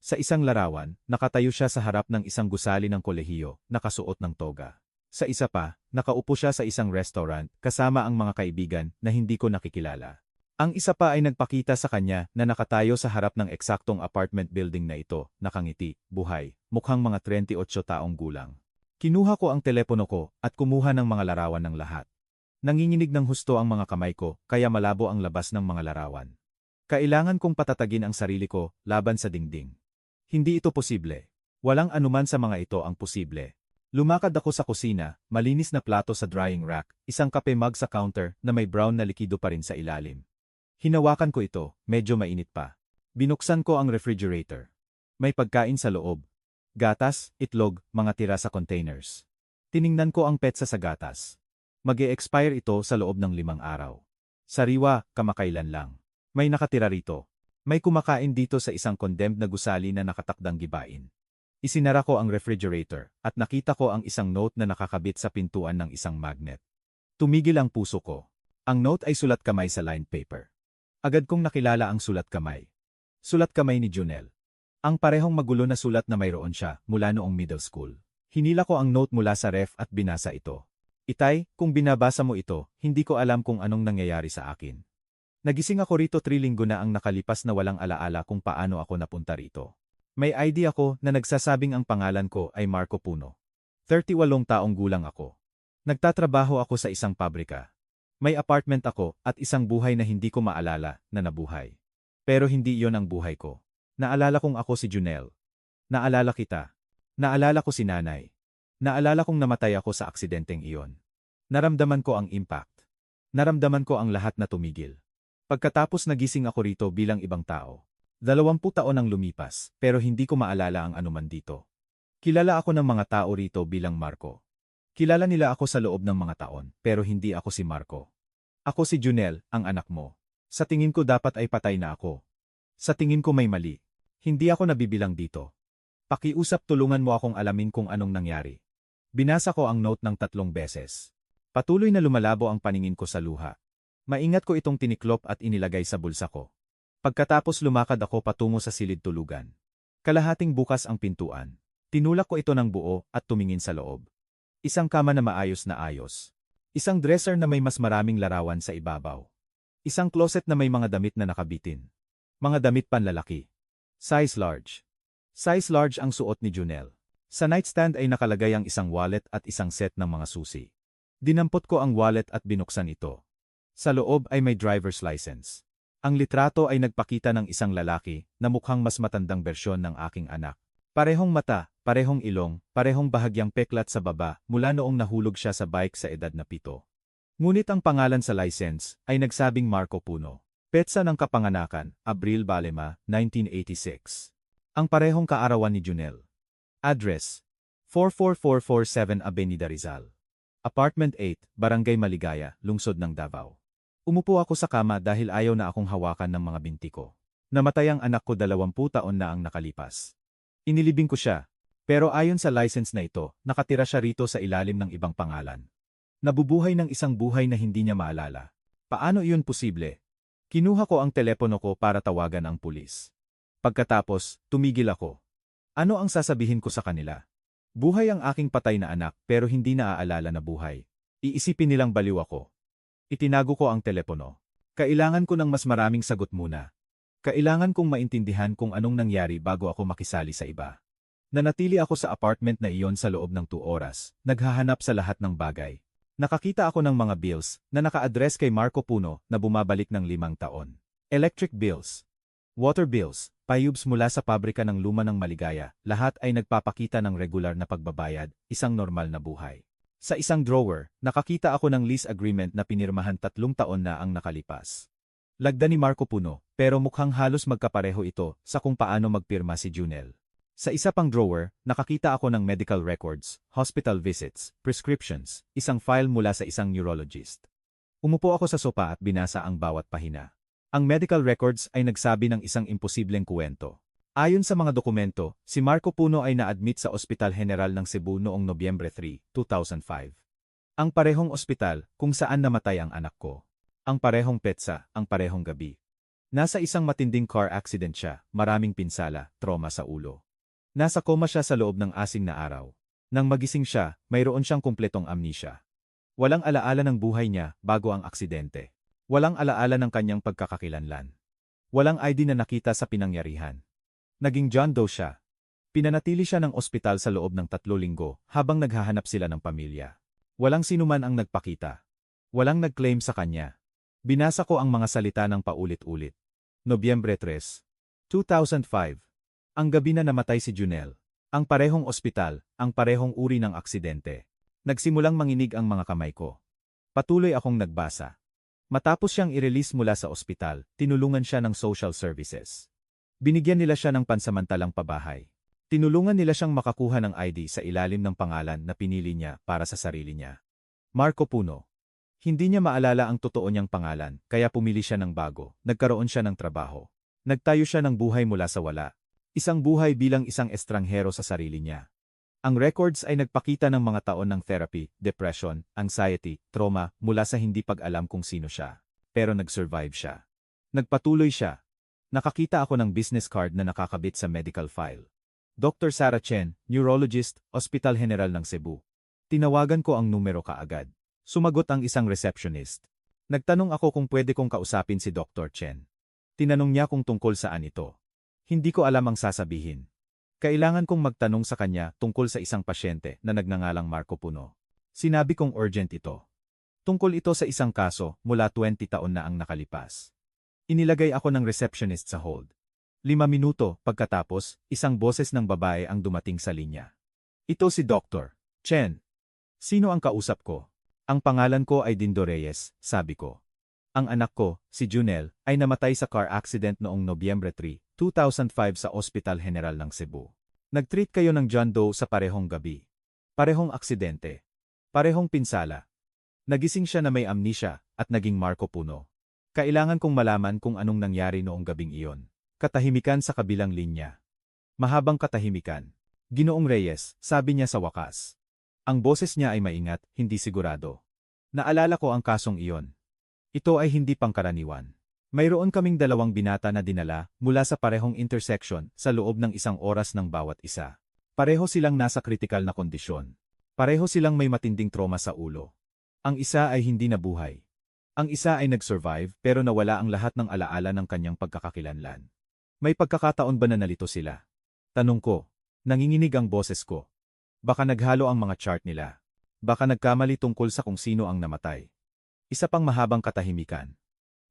Speaker 1: Sa isang larawan, nakatayo siya sa harap ng isang gusali ng kolehiyo, nakasuot ng toga. Sa isa pa, nakaupo siya sa isang restaurant kasama ang mga kaibigan na hindi ko nakikilala. Ang isa pa ay nagpakita sa kanya na nakatayo sa harap ng eksaktong apartment building na ito, nakangiti, buhay, mukhang mga 38 taong gulang. Kinuha ko ang telepono ko at kumuha ng mga larawan ng lahat. Nanginginig ng husto ang mga kamay ko, kaya malabo ang labas ng mga larawan. Kailangan kong patatagin ang sarili ko, laban sa dingding. Hindi ito posible. Walang anuman sa mga ito ang posible. Lumakad ako sa kusina, malinis na plato sa drying rack, isang kape mug sa counter na may brown na likido pa rin sa ilalim. Hinawakan ko ito, medyo mainit pa. Binuksan ko ang refrigerator. May pagkain sa loob. Gatas, itlog, mga tira sa containers. Tiningnan ko ang petsa sa gatas. Mag-e-expire ito sa loob ng 5 araw. Sariwa, kamakailan lang. May nakatira rito. May kumakain dito sa isang condemned na gusali na nakatakdang gibain. Isinara ko ang refrigerator at nakita ko ang isang note na nakakabit sa pintuan ng isang magnet. Tumigil ang puso ko. Ang note ay sulat kamay sa lined paper. Agad kong nakilala ang sulat kamay. Sulat kamay ni Junel. Ang parehong magulo na sulat na mayroon siya mula noong middle school. Hinila ko ang note mula sa ref at binasa ito. Itay, kung binabasa mo ito, hindi ko alam kung anong nangyayari sa akin. Nagising ako rito 3 linggo na ang nakalipas na walang alaala kung paano ako napunta rito. May ID ako na nagsasabing ang pangalan ko ay Marco Puno. 38 taong gulang ako. Nagtatrabaho ako sa isang pabrika. May apartment ako at isang buhay na hindi ko maalala na nabuhay. Pero hindi iyon ang buhay ko. Naalala kong ako si Junel. Naalala kita. Naalala ko si nanay. Naalala kong namatay ako sa aksidenteng iyon. Naramdaman ko ang impact. Naramdaman ko ang lahat na tumigil. Pagkatapos nagising ako rito bilang ibang tao. 20 taon ang lumipas, pero hindi ko maalala ang anuman dito. Kilala ako ng mga tao rito bilang Marco. Kilala nila ako sa loob ng mga taon, pero hindi ako si Marco. Ako si Junel, ang anak mo. Sa tingin ko dapat ay patay na ako. Sa tingin ko may mali. Hindi ako nabibilang dito. Pakiusap, tulungan mo akong alamin kung anong nangyari. Binasa ko ang note ng 3 beses. Patuloy na lumalabo ang paningin ko sa luha. Maingat ko itong tiniklop at inilagay sa bulsa ko. Pagkatapos lumakad ako patungo sa silid tulugan. Kalahating bukas ang pintuan. Tinulak ko ito ng buo at tumingin sa loob. Isang kama na maayos na ayos. Isang dresser na may mas maraming larawan sa ibabaw. Isang closet na may mga damit na nakabitin. Mga damit panlalaki. Size large. Size large ang suot ni Junel. Sa nightstand ay nakalagay ang isang wallet at isang set ng mga susi. Dinampot ko ang wallet at binuksan ito. Sa loob ay may driver's license. Ang litrato ay nagpakita ng isang lalaki na mukhang mas matandang bersyon ng aking anak. Parehong mata, parehong ilong, parehong bahagyang peklat sa baba mula noong nahulog siya sa bike sa edad na 7. Ngunit ang pangalan sa license ay nagsabing Marco Puno. Petsa ng kapanganakan, Abril Balema, 1986. Ang parehong kaarawan ni Junel. Address: 44447 Avenida Rizal. Apartment 8, Barangay Maligaya, Lungsod ng Davao. Umupo ako sa kama dahil ayaw na akong hawakan ng mga binti ko. Namatay ang anak ko 20 taon na ang nakalipas. Inilibing ko siya, pero ayon sa license na ito, nakatira siya rito sa ilalim ng ibang pangalan. Nabubuhay ng isang buhay na hindi niya maalala. Paano iyon posible? Kinuha ko ang telepono ko para tawagan ang pulis. Pagkatapos, tumigil ako. Ano ang sasabihin ko sa kanila? Buhay ang aking patay na anak pero hindi naaalala na buhay. Iisipin nilang baliw ako. Itinago ko ang telepono. Kailangan ko ng mas maraming sagot muna. Kailangan kong maintindihan kung anong nangyari bago ako makisali sa iba. Nanatili ako sa apartment na iyon sa loob ng 2 oras, naghahanap sa lahat ng bagay. Nakakita ako ng mga bills na naka-address kay Marco Puno na bumabalik ng 5 taon. Electric bills, water bills, payubs mula sa pabrika ng luma ng Maligaya, lahat ay nagpapakita ng regular na pagbabayad, isang normal na buhay. Sa isang drawer, nakakita ako ng lease agreement na pinirmahan 3 taon na ang nakalipas. Lagda ni Marco Puno, pero mukhang halos magkapareho ito sa kung paano magpirma si Junel. Sa isa pang drawer, nakakita ako ng medical records, hospital visits, prescriptions, isang file mula sa isang neurologist. Umupo ako sa sopa at binasa ang bawat pahina. Ang medical records ay nagsabi ng isang imposibleng kuwento. Ayon sa mga dokumento, si Marco Puno ay na-admit sa Ospital General ng Cebu noong Nobyembre 3, 2005. Ang parehong ospital kung saan namatay ang anak ko. Ang parehong petsa, ang parehong gabi. Nasa isang matinding car accident siya, maraming pinsala, trauma sa ulo. Nasa koma siya sa loob ng 6 na araw. Nang magising siya, mayroon siyang kumpletong amnesia. Walang alaala ng buhay niya bago ang aksidente. Walang alaala ng kanyang pagkakakilanlan. Walang ID na nakita sa pinangyarihan. Naging John Doe siya. Pinanatili siya ng ospital sa loob ng 3 linggo habang naghahanap sila ng pamilya. Walang sinuman ang nagpakita. Walang nag-claim sa kanya. Binasa ko ang mga salita ng paulit-ulit. Nobyembre 3, 2005. Ang gabi na namatay si Junel. Ang parehong ospital, ang parehong uri ng aksidente. Nagsimulang manginig ang mga kamay ko. Patuloy akong nagbasa. Matapos siyang i-release mula sa ospital, tinulungan siya ng social services. Binigyan nila siya ng pansamantalang pabahay. Tinulungan nila siyang makakuha ng ID sa ilalim ng pangalan na pinili niya para sa sarili niya. Marco Puno. Hindi niya maalala ang totoo niyang pangalan, kaya pumili siya ng bago, nagkaroon siya ng trabaho. Nagtayo siya ng buhay mula sa wala. Isang buhay bilang isang estranghero sa sarili niya. Ang records ay nagpakita ng mga taon ng therapy, depression, anxiety, trauma, mula sa hindi pag-alam kung sino siya. Pero nag-survive siya. Nagpatuloy siya. Nakakita ako ng business card na nakakabit sa medical file. Dr. Sarah Chen, neurologist, Hospital General ng Cebu. Tinawagan ko ang numero kaagad. Sumagot ang isang receptionist. Nagtanong ako kung pwede kong kausapin si Dr. Chen. Tinanong niya kung tungkol saan ito. Hindi ko alam ang sasabihin. Kailangan kong magtanong sa kanya tungkol sa isang pasyente na nagngangalang Marco Puno. Sinabi kong urgent ito. Tungkol ito sa isang kaso mula 20 taon na ang nakalipas. Inilagay ako ng receptionist sa hold. 5 minuto pagkatapos, isang boses ng babae ang dumating sa linya. Ito si Dr. Chen. Sino ang kausap ko? Ang pangalan ko ay Dindo Reyes, sabi ko. Ang anak ko, si Junel, ay namatay sa car accident noong Nobyembre 3, 2005 sa Hospital General ng Cebu. Nag-treat kayo ng John Doe sa parehong gabi. Parehong aksidente. Parehong pinsala. Nagising siya na may amnesia at naging Marco Puno. Kailangan kong malaman kung anong nangyari noong gabing iyon. Katahimikan sa kabilang linya. Mahabang katahimikan. Ginoong Reyes, sabi niya sa wakas. Ang boses niya ay maingat, hindi sigurado. Naalala ko ang kasong iyon. Ito ay hindi pangkaraniwan. Mayroon kaming 2 binata na dinala mula sa parehong intersection sa loob ng 1 oras ng bawat isa. Pareho silang nasa kritikal na kondisyon. Pareho silang may matinding trauma sa ulo. Ang isa ay hindi nabuhay. Ang isa ay nag-survive pero nawala ang lahat ng alaala ng kanyang pagkakakilanlan. May pagkakataon ba na nalito sila? Tanong ko. Nanginginig ang boses ko. Baka naghalo ang mga chart nila. Baka nagkamali tungkol sa kung sino ang namatay. Isa pang mahabang katahimikan.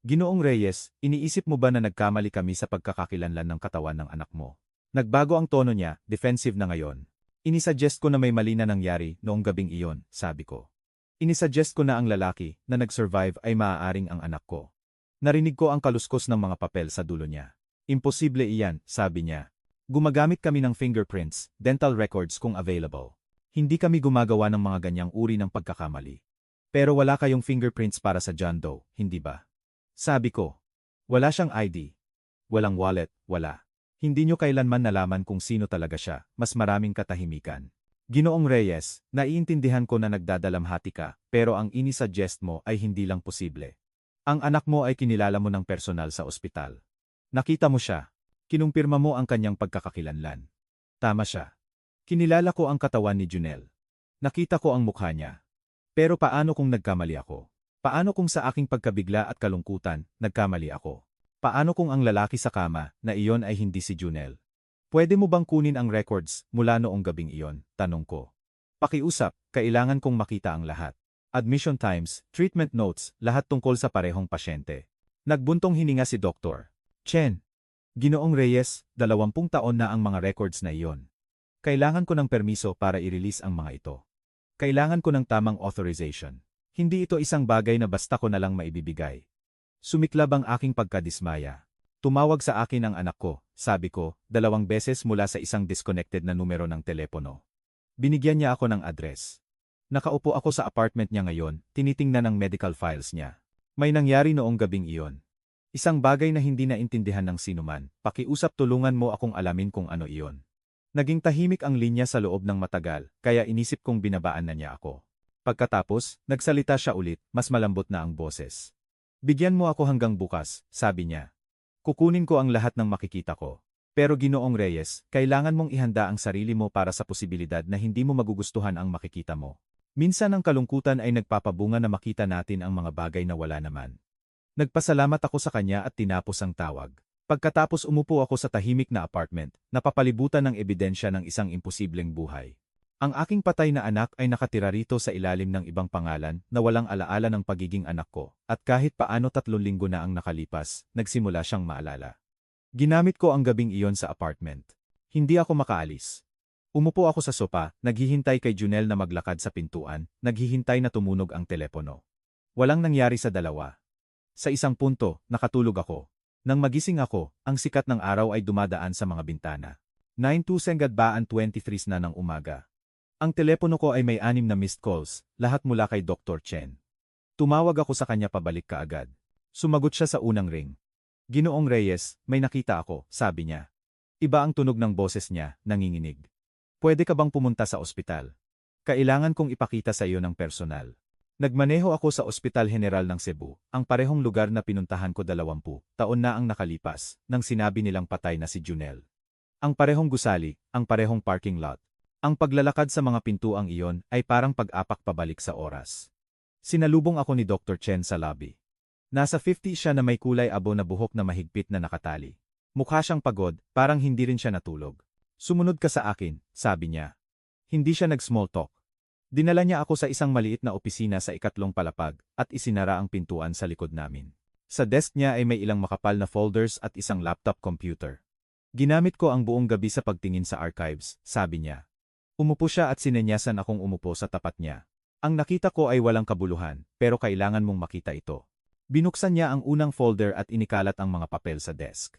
Speaker 1: Ginoong Reyes, iniisip mo ba na nagkamali kami sa pagkakakilanlan ng katawan ng anak mo? Nagbago ang tono niya, defensive na ngayon. Inisuggest ko na may mali na nangyari noong gabing iyon, sabi ko. Inisuggest ko na ang lalaki na nag-survive ay maaaring ang anak ko. Narinig ko ang kaluskos ng mga papel sa dulo niya. Imposible iyan, sabi niya. Gumagamit kami ng fingerprints, dental records kung available. Hindi kami gumagawa ng mga ganyang uri ng pagkakamali. Pero wala kayong fingerprints para sa John Doe, hindi ba? Sabi ko. Wala siyang ID. Walang wallet, wala. Hindi nyo kailanman nalaman kung sino talaga siya, mas maraming katahimikan. Ginoong Reyes, naiintindihan ko na nagdadalamhati ka, pero ang inisuggest mo ay hindi lang posible. Ang anak mo ay kinilala mo ng personal sa ospital. Nakita mo siya. Kinumpirma mo ang kanyang pagkakakilanlan. Tama siya. Kinilala ko ang katawan ni Junel. Nakita ko ang mukha niya. Pero paano kung nagkamali ako? Paano kung sa aking pagkabigla at kalungkutan, nagkamali ako? Paano kung ang lalaki sa kama na iyon ay hindi si Junel? Pwede mo bang kunin ang records mula noong gabing iyon? Tanong ko. Pakiusap, kailangan kong makita ang lahat. Admission times, treatment notes, lahat tungkol sa parehong pasyente. Nagbuntong hininga si Dr. Chen. Ginoong Reyes, 20 taon na ang mga records na iyon. Kailangan ko ng permiso para i-release ang mga ito. Kailangan ko ng tamang authorization. Hindi ito isang bagay na basta ko na lang maibibigay. Sumiklab ang aking pagkadismaya. Tumawag sa akin ang anak ko, sabi ko, 2 beses mula sa isang disconnected na numero ng telepono. Binigyan niya ako ng address. Nakaupo ako sa apartment niya ngayon, tinitingnan ang medical files niya. May nangyari noong gabing iyon. Isang bagay na hindi naintindihan ng sinuman, pakiusap tulungan mo akong alamin kung ano iyon. Naging tahimik ang linya sa loob ng matagal, kaya inisip kong binabaan na niya ako. Pagkatapos, nagsalita siya ulit, mas malambot na ang boses. Bigyan mo ako hanggang bukas, sabi niya. Kukunin ko ang lahat ng makikita ko. Pero Ginoong Reyes, kailangan mong ihanda ang sarili mo para sa posibilidad na hindi mo magugustuhan ang makikita mo. Minsan ang kalungkutan ay nagpapabunga na makita natin ang mga bagay na wala naman. Nagpasalamat ako sa kanya at tinapos ang tawag. Pagkatapos umupo ako sa tahimik na apartment, napapalibutan ng ebidensya ng isang imposibleng buhay. Ang aking patay na anak ay nakatira rito sa ilalim ng ibang pangalan na walang alaala ng pagiging anak ko, at kahit paano 3 linggo na ang nakalipas, nagsimula siyang maalala. Ginamit ko ang gabing iyon sa apartment. Hindi ako makaalis. Umupo ako sa sopa, naghihintay kay Junel na maglakad sa pintuan, naghihintay na tumunog ang telepono. Walang nangyari sa dalawa. Sa isang punto, nakatulog ako. Nang magising ako, ang sikat ng araw ay dumadaan sa mga bintana. 9:23 na ng umaga. Ang telepono ko ay may 6 na missed calls, lahat mula kay Dr. Chen. Tumawag ako sa kanya pabalik kaagad. Sumagot siya sa unang ring. Ginoong Reyes, may nakita ako, sabi niya. Iba ang tunog ng boses niya, nanginginig. Pwede ka bang pumunta sa ospital? Kailangan kong ipakita sa iyo ng personal. Nagmaneho ako sa Ospital General ng Cebu, ang parehong lugar na pinuntahan ko 20 taon na ang nakalipas, nang sinabi nilang patay na si Junel. Ang parehong gusali, ang parehong parking lot. Ang paglalakad sa mga pintuang iyon ay parang pag-apak pabalik sa oras. Sinalubong ako ni Dr. Chen sa lobby. Nasa 50 siya na may kulay abo na buhok na mahigpit na nakatali. Mukha siyang pagod, parang hindi rin siya natulog. Sumunod ka sa akin, sabi niya. Hindi siya nag-small talk. Dinala niya ako sa isang maliit na opisina sa ikatlong palapag at isinara ang pintuan sa likod namin. Sa desk niya ay may ilang makapal na folders at isang laptop computer. Ginamit ko ang buong gabi sa pagtingin sa archives, sabi niya. Umupo siya at sinenyasan akong umupo sa tapat niya. Ang nakita ko ay walang kabuluhan, pero kailangan mong makita ito. Binuksan niya ang unang folder at inikalat ang mga papel sa desk.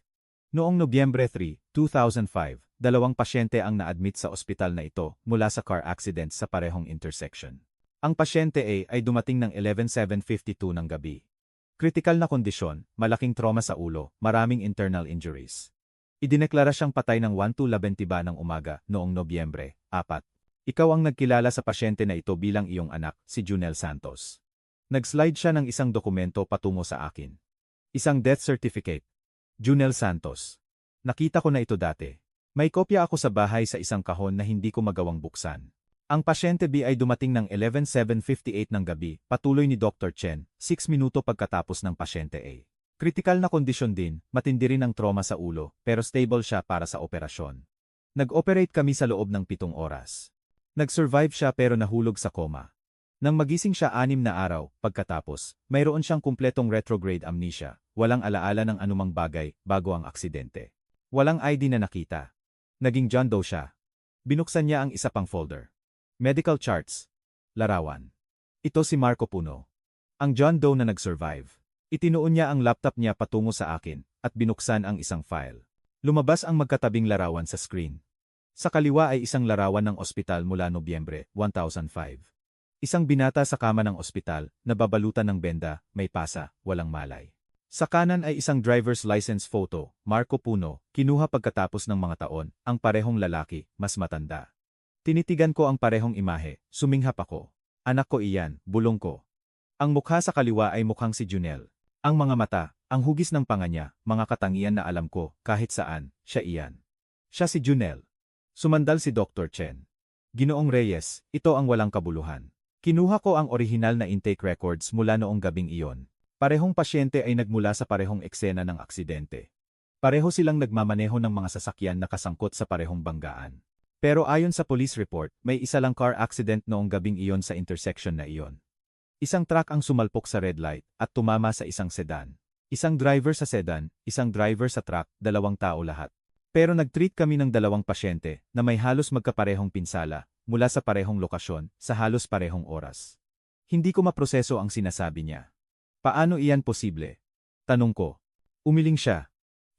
Speaker 1: Noong Nobyembre 3, 2005, 2 pasyente ang na-admit sa ospital na ito mula sa car accident sa parehong intersection. Ang pasyente A ay dumating ng 11:7:52 ng gabi. Kritikal na kondisyon, malaking trauma sa ulo, maraming internal injuries. Idineklara siyang patay ng 1:11 ng umaga noong Nobyembre 4. Ikaw ang nagkilala sa pasyente na ito bilang iyong anak, si Junel Santos. Nag-slide siya ng isang dokumento patungo sa akin. Isang death certificate. Junel Santos. Nakita ko na ito dati. May kopya ako sa bahay sa isang kahon na hindi ko magawang buksan. Ang pasyente B ay dumating ng 11:7:58 ng gabi, patuloy ni Dr. Chen, 6 minuto pagkatapos ng pasyente A. Kritikal na kondisyon din, matindi rin ang trauma sa ulo, pero stable siya para sa operasyon. Nag-operate kami sa loob ng 7 oras. Nag-survive siya pero nahulog sa coma. Nang magising siya 6 na araw, pagkatapos, mayroon siyang kumpletong retrograde amnesia, walang alaala ng anumang bagay bago ang aksidente. Walang ID na nakita. Naging John Doe siya. Binuksan niya ang isa pang folder. Medical charts. Larawan. Ito si Marco Puno. Ang John Doe na nag-survive. Itinuon niya ang laptop niya patungo sa akin, at binuksan ang isang file. Lumabas ang magkatabing larawan sa screen. Sa kaliwa ay isang larawan ng ospital mula Nobyembre 2005. Isang binata sa kama ng ospital, nababalutan ng benda, may pasa, walang malay. Sa kanan ay isang driver's license photo, Marco Puno, kinuha pagkatapos ng mga taon, ang parehong lalaki, mas matanda. Tinitigan ko ang parehong imahe, suminghap ako. Anak ko iyan, bulong ko. Ang mukha sa kaliwa ay mukhang si Junel. Ang mga mata, ang hugis ng panga niya, mga katangian na alam ko, kahit saan, siya iyan. Siya si Junel. Sumandal si Dr. Chen. Ginoong Reyes, ito ang walang kabuluhan. Kinuha ko ang orihinal na intake records mula noong gabing iyon. Parehong pasyente ay nagmula sa parehong eksena ng aksidente. Pareho silang nagmamaneho ng mga sasakyan na kasangkot sa parehong banggaan. Pero ayon sa police report, may isa lang car accident noong gabing iyon sa intersection na iyon. Isang truck ang sumalpok sa red light at tumama sa isang sedan. Isang driver sa sedan, isang driver sa truck, 2 tao lahat. Pero nag-treat kami ng 2 pasyente na may halos magkaparehong pinsala mula sa parehong lokasyon sa halos parehong oras. Hindi ko maproseso ang sinasabi niya. Paano iyan posible? Tanong ko. Umiling siya.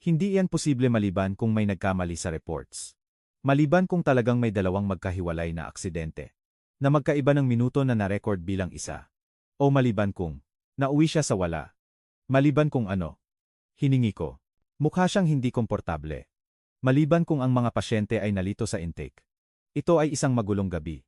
Speaker 1: Hindi iyan posible maliban kung may nagkamali sa reports. Maliban kung talagang may 2 magkahiwalay na aksidente. Na magkaiba ng minuto na na-record bilang isa. O maliban kung nauwi siya sa wala. Maliban kung ano. Hiningi ko. Mukha siyang hindi komportable. Maliban kung ang mga pasyente ay nalito sa intake. Ito ay isang magulong gabi.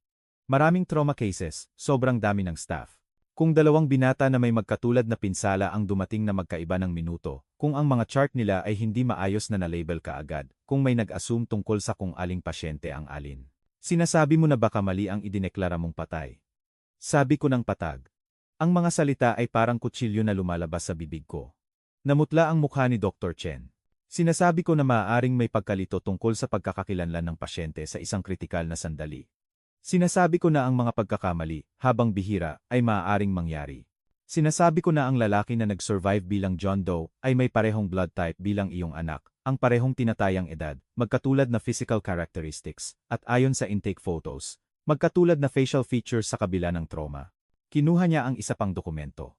Speaker 1: Maraming trauma cases, sobrang dami ng staff. Kung 2 binata na may magkatulad na pinsala ang dumating na magkaiba ng minuto, kung ang mga chart nila ay hindi maayos na na-label kaagad, kung may nag-assume tungkol sa kung aling pasyente ang alin. Sinasabi mo na baka mali ang idineklara mong patay. Sabi ko ng patag. Ang mga salita ay parang kutsilyo na lumalabas sa bibig ko. Namutla ang mukha ni Dr. Chen. Sinasabi ko na maaaring may pagkalito tungkol sa pagkakakilanlan ng pasyente sa isang kritikal na sandali. Sinasabi ko na ang mga pagkakamali, habang bihira, ay maaaring mangyari. Sinasabi ko na ang lalaki na nag-survive bilang John Doe ay may parehong blood type bilang iyong anak, ang parehong tinatayang edad, magkatulad na physical characteristics, at ayon sa intake photos, magkatulad na facial features sa kabila ng trauma. Kinuha niya ang isa pang dokumento.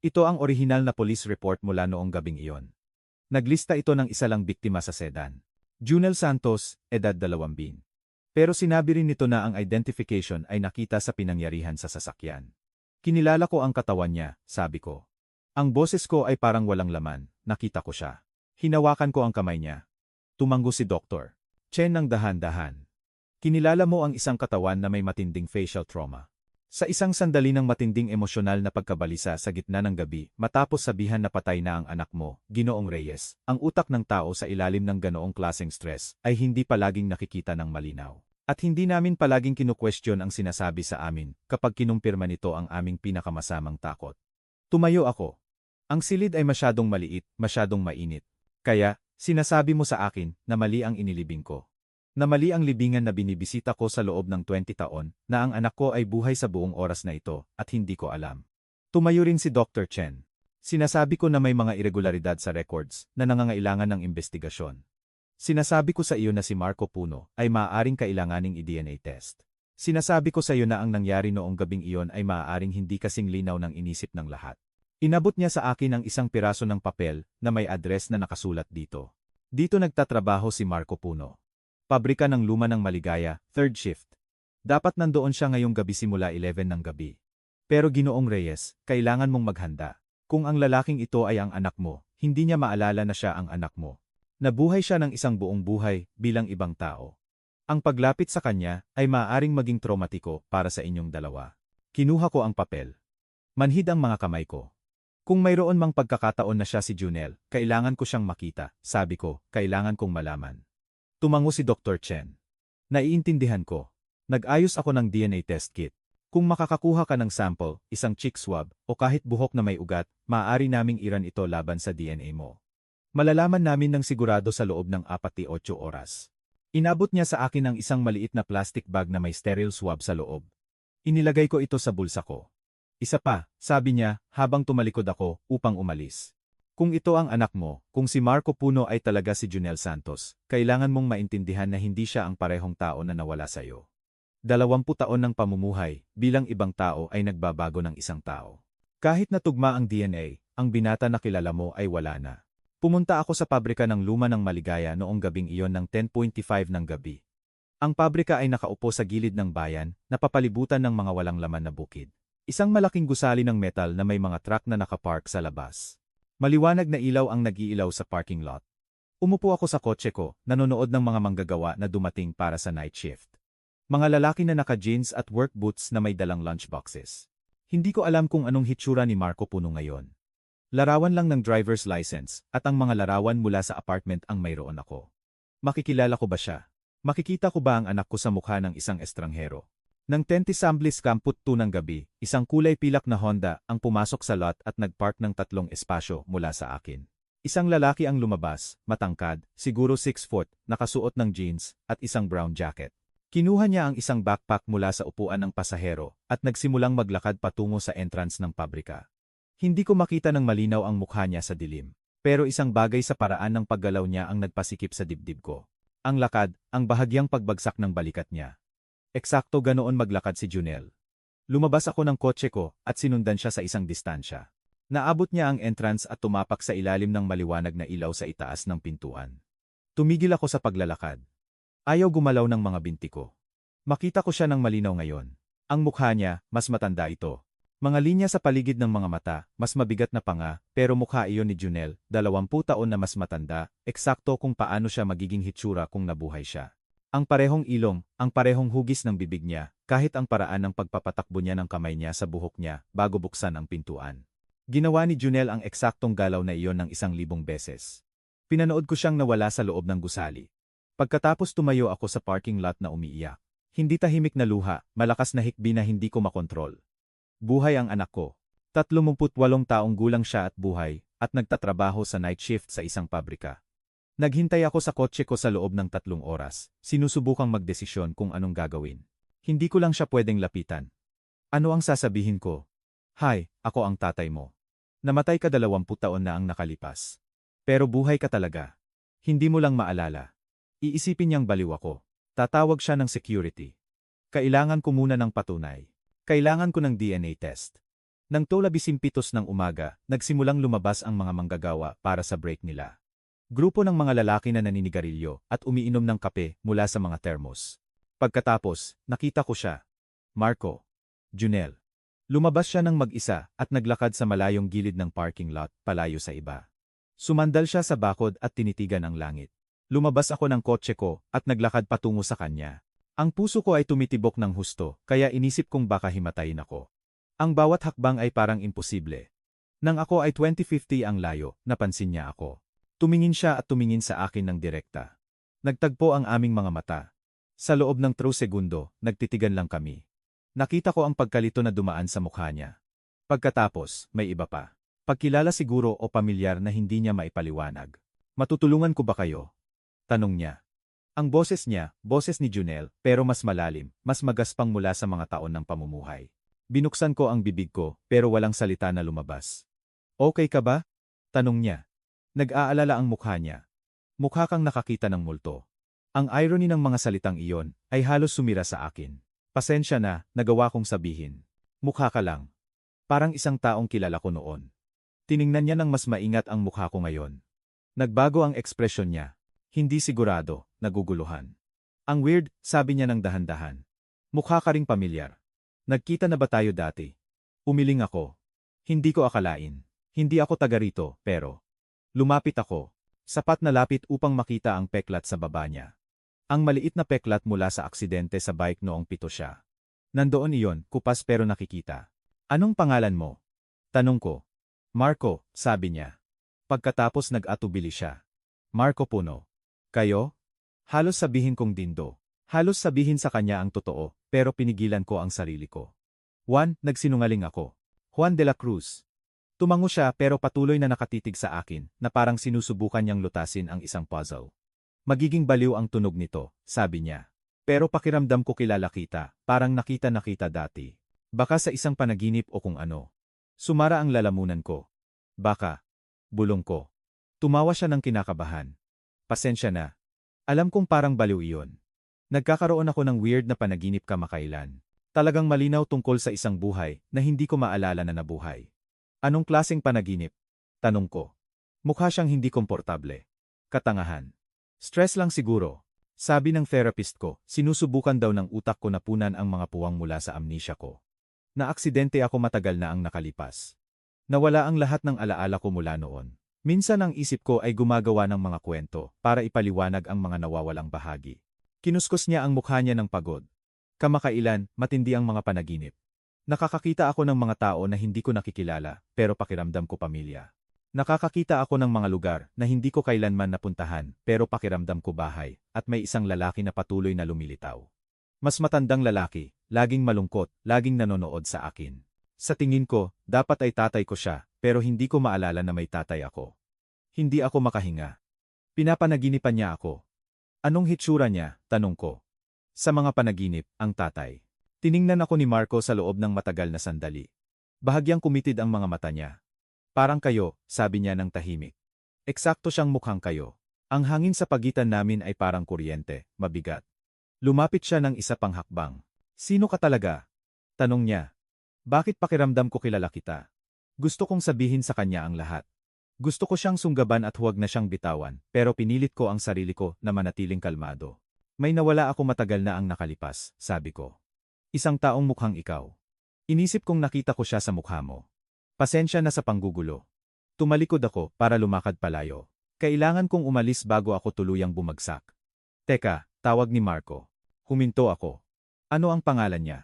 Speaker 1: Ito ang orihinal na police report mula noong gabing iyon. Naglista ito ng isa lang biktima sa sedan. Junel Santos, edad 20. Pero sinabi rin nito na ang identification ay nakita sa pinangyarihan sa sasakyan. Kinilala ko ang katawan niya, sabi ko. Ang boses ko ay parang walang laman, nakita ko siya. Hinawakan ko ang kamay niya. Tumanggo si Dr. Chen ng dahan-dahan. Kinilala mo ang isang katawan na may matinding facial trauma. Sa isang sandali ng matinding emosyonal na pagkabalisa sa gitna ng gabi, matapos sabihan na patay na ang anak mo, Ginoong Reyes, ang utak ng tao sa ilalim ng ganoong klaseng stress ay hindi palaging nakikita ng malinaw. At hindi namin palaging kinukwestiyon ang sinasabi sa amin kapag kinumpirma nito ang aming pinakamasamang takot. Tumayo ako. Ang silid ay masyadong maliit, masyadong mainit. Kaya, sinasabi mo sa akin na mali ang inilibing ko. Na mali ang libingan na binibisita ko sa loob ng 20 taon, na ang anak ko ay buhay sa buong oras na ito, at hindi ko alam. Tumayo rin si Dr. Chen. Sinasabi ko na may mga irregularidad sa records na nangangailangan ng investigasyon. Sinasabi ko sa iyo na si Marco Puno ay maaaring kailanganing i-DNA test. Sinasabi ko sa iyo na ang nangyari noong gabing iyon ay maaaring hindi kasing linaw ng inisip ng lahat. Inabot niya sa akin ang isang piraso ng papel na may address na nakasulat dito. Dito nagtatrabaho si Marco Puno. Pabrika ng luma ng Maligaya, third shift. Dapat nandoon siya ngayong gabi simula 11 ng gabi. Pero Ginoong Reyes, kailangan mong maghanda. Kung ang lalaking ito ay ang anak mo, hindi niya maalala na siya ang anak mo. Nabuhay siya ng isang buong buhay bilang ibang tao. Ang paglapit sa kanya ay maaaring maging traumatiko para sa inyong dalawa. Kinuha ko ang papel. Manhid ang mga kamay ko. Kung mayroon mang pagkakataon na siya si Junel, kailangan ko siyang makita, sabi ko, kailangan kong malaman. Tumango si Dr. Chen. Naiintindihan ko. Nag-ayos ako ng DNA test kit. Kung makakakuha ka ng sample, isang cheek swab, o kahit buhok na may ugat, maaari naming iran ito laban sa DNA mo. Malalaman namin ng sigurado sa loob ng 48 oras. Inabot niya sa akin ang isang maliit na plastic bag na may sterile swab sa loob. Inilagay ko ito sa bulsa ko. Isa pa, sabi niya, habang tumalikod ako, upang umalis. Kung ito ang anak mo, kung si Marco Puno ay talaga si Junel Santos, kailangan mong maintindihan na hindi siya ang parehong tao na nawala sa iyo. 20 taon ng pamumuhay, bilang ibang tao ay nagbabago ng isang tao. Kahit natugma ang DNA, ang binata na kilala mo ay wala na. Pumunta ako sa pabrika ng luma ng Maligaya noong gabing iyon ng 10:25 ng gabi. Ang pabrika ay nakaupo sa gilid ng bayan, napapalibutan ng mga walang laman na bukid. Isang malaking gusali ng metal na may mga truck na nakapark sa labas. Maliwanag na ilaw ang nag-iilaw sa parking lot. Umupo ako sa kotse ko, nanonood ng mga manggagawa na dumating para sa night shift. Mga lalaki na naka-jeans at work boots na may dalang lunchboxes. Hindi ko alam kung anong hitsura ni Marco Puno ngayon. Larawan lang ng driver's license, at ang mga larawan mula sa apartment ang mayroon ako. Makikilala ko ba siya? Makikita ko ba ang anak ko sa mukha ng isang estranghero? Nang 10:10 ng gabi, isang kulay pilak na Honda ang pumasok sa lot at nagpark ng 3 espasyo mula sa akin. Isang lalaki ang lumabas, matangkad, siguro 6 foot, nakasuot ng jeans, at isang brown jacket. Kinuha niya ang isang backpack mula sa upuan ng pasahero, at nagsimulang maglakad patungo sa entrance ng pabrika. Hindi ko makita ng malinaw ang mukha niya sa dilim, pero isang bagay sa paraan ng paggalaw niya ang nagpasikip sa dibdib ko. Ang lakad, ang bahagyang pagbagsak ng balikat niya. Eksakto ganoon maglakad si Junel. Lumabas ako ng kotse ko at sinundan siya sa isang distansya. Naabot niya ang entrance at tumapak sa ilalim ng maliwanag na ilaw sa itaas ng pintuan. Tumigil ako sa paglalakad. Ayaw gumalaw ng mga binti ko. Makita ko siya ng malinaw ngayon. Ang mukha niya, mas matanda ito. Mga linya sa paligid ng mga mata, mas mabigat na panga, pero mukha iyon ni Junel, 20 taon na mas matanda, eksakto kung paano siya magiging hitsura kung nabuhay siya. Ang parehong ilong, ang parehong hugis ng bibig niya, kahit ang paraan ng pagpapatakbo niya ng kamay niya sa buhok niya bago buksan ang pintuan. Ginawa ni Junel ang eksaktong galaw na iyon ng 1,000 beses. Pinanood ko siyang nawala sa loob ng gusali. Pagkatapos tumayo ako sa parking lot na umiiyak. Hindi tahimik na luha, malakas na hikbi na hindi ko makontrol. Buhay ang anak ko. 38 taong gulang siya at buhay, at nagtatrabaho sa night shift sa isang pabrika. Naghintay ako sa kotse ko sa loob ng 3 oras, sinusubukang magdesisyon kung anong gagawin. Hindi ko lang siya pwedeng lapitan. Ano ang sasabihin ko? Hi, ako ang tatay mo. Namatay ka 20 taon na ang nakalipas. Pero buhay ka talaga. Hindi mo lang maalala. Iisipin niyang baliw ako. Tatawag siya ng security. Kailangan ko muna ng patunay. Kailangan ko ng DNA test. Nang 7:17 ng umaga, nagsimulang lumabas ang mga manggagawa para sa break nila. Grupo ng mga lalaki na naninigarilyo at umiinom ng kape mula sa mga termos. Pagkatapos, nakita ko siya. Marco. Junel. Lumabas siya ng mag-isa at naglakad sa malayong gilid ng parking lot, palayo sa iba. Sumandal siya sa bakod at tinitigan ang langit. Lumabas ako ng kotse ko at naglakad patungo sa kanya. Ang puso ko ay tumitibok ng husto, kaya inisip kong baka himatayin ako. Ang bawat hakbang ay parang imposible. Nang ako ay 2050 ang layo, napansin niya ako. Tumingin siya at tumingin sa akin ng direkta. Nagtagpo ang aming mga mata. Sa loob ng 3 segundo, nagtitigan lang kami. Nakita ko ang pagkalito na dumaan sa mukha niya. Pagkatapos, may iba pa. Pagkilala siguro o pamilyar na hindi niya maipaliwanag. Matutulungan ko ba kayo? Tanong niya. Ang boses niya, boses ni Junel, pero mas malalim, mas magaspang mula sa mga taon ng pamumuhay. Binuksan ko ang bibig ko, pero walang salita na lumabas. Okay ka ba? Tanong niya. Nag-aalala ang mukha niya. Mukha kang nakakita ng multo. Ang irony ng mga salitang iyon ay halos sumira sa akin. Pasensya na, nagawa kong sabihin. Mukha ka lang. Parang isang taong kilala ko noon. Tiningnan niya ng mas maingat ang mukha ko ngayon. Nagbago ang ekspresyon niya. Hindi sigurado, naguguluhan. Ang weird, sabi niya ng dahan-dahan. Mukha ka ring pamilyar. Nagkita na ba tayo dati? Umiling ako. Hindi ko akalain. Hindi ako taga rito, pero lumapit ako. Sapat na lapit upang makita ang peklat sa baba niya. Ang maliit na peklat mula sa aksidente sa bike noong 7 siya. Nandoon iyon, kupas pero nakikita. Anong pangalan mo? Tanong ko. Marco, sabi niya. Pagkatapos nag-atubili siya. Marco Puno. Kayo? Halos sabihin kong Dindo. Halos sabihin sa kanya ang totoo, pero pinigilan ko ang sarili ko. Juan, nagsinungaling ako. Juan de la Cruz. Tumango siya pero patuloy na nakatitig sa akin, na parang sinusubukan niyang lutasin ang isang puzzle. Magiging baliw ang tunog nito, sabi niya. Pero pakiramdam ko kilala kita, parang nakita dati. Baka sa isang panaginip o kung ano. Sumara ang lalamunan ko. Baka. Bulong ko. Tumawa siya ng kinakabahan. Pasensya na. Alam kong parang baliw iyon. Nagkakaroon ako ng weird na panaginip kamakailan. Talagang malinaw tungkol sa isang buhay na hindi ko maalala na nabuhay. Anong klaseng panaginip? Tanong ko. Mukha siyang hindi komportable. Katangahan. Stress lang siguro. Sabi ng therapist ko, sinusubukan daw ng utak ko na punan ang mga puwang mula sa amnesia ko. Na-aksidente ako matagal na ang nakalipas. Nawala ang lahat ng alaala ko mula noon. Minsan ang isip ko ay gumagawa ng mga kwento para ipaliwanag ang mga nawawalang bahagi. Kinuskos niya ang mukha niya ng pagod. Kamakailan, matindi ang mga panaginip. Nakakakita ako ng mga tao na hindi ko nakikilala, pero pakiramdam ko pamilya. Nakakakita ako ng mga lugar na hindi ko kailanman napuntahan, pero pakiramdam ko bahay, at may isang lalaki na patuloy na lumilitaw. Mas matandang lalaki, laging malungkot, laging nanonood sa akin. Sa tingin ko, dapat ay tatay ko siya, pero hindi ko maalala na may tatay ako. Hindi ako makahinga. Pinapanaginipan niya ako. Anong hitsura niya? Tanong ko. Sa mga panaginip, ang tatay. Tiningnan ako ni Marco sa loob ng matagal na sandali. Bahagyang kumitid ang mga mata niya. Parang kayo, sabi niya ng tahimik. Eksakto siyang mukhang kayo. Ang hangin sa pagitan namin ay parang kuryente, mabigat. Lumapit siya ng isa pang hakbang. Sino ka talaga? Tanong niya. Bakit pakiramdam ko kilala kita? Gusto kong sabihin sa kanya ang lahat. Gusto ko siyang sunggaban at huwag na siyang bitawan, pero pinilit ko ang sarili ko na manatiling kalmado. May nawala ako matagal na ang nakalipas, sabi ko. Isang taong mukhang ikaw. Inisip kong nakita ko siya sa mukha mo. Pasensya na sa panggugulo. Tumalikod ako para lumakad palayo. Kailangan kong umalis bago ako tuluyang bumagsak. Teka, tawag ni Marco. Huminto ako. Ano ang pangalan niya?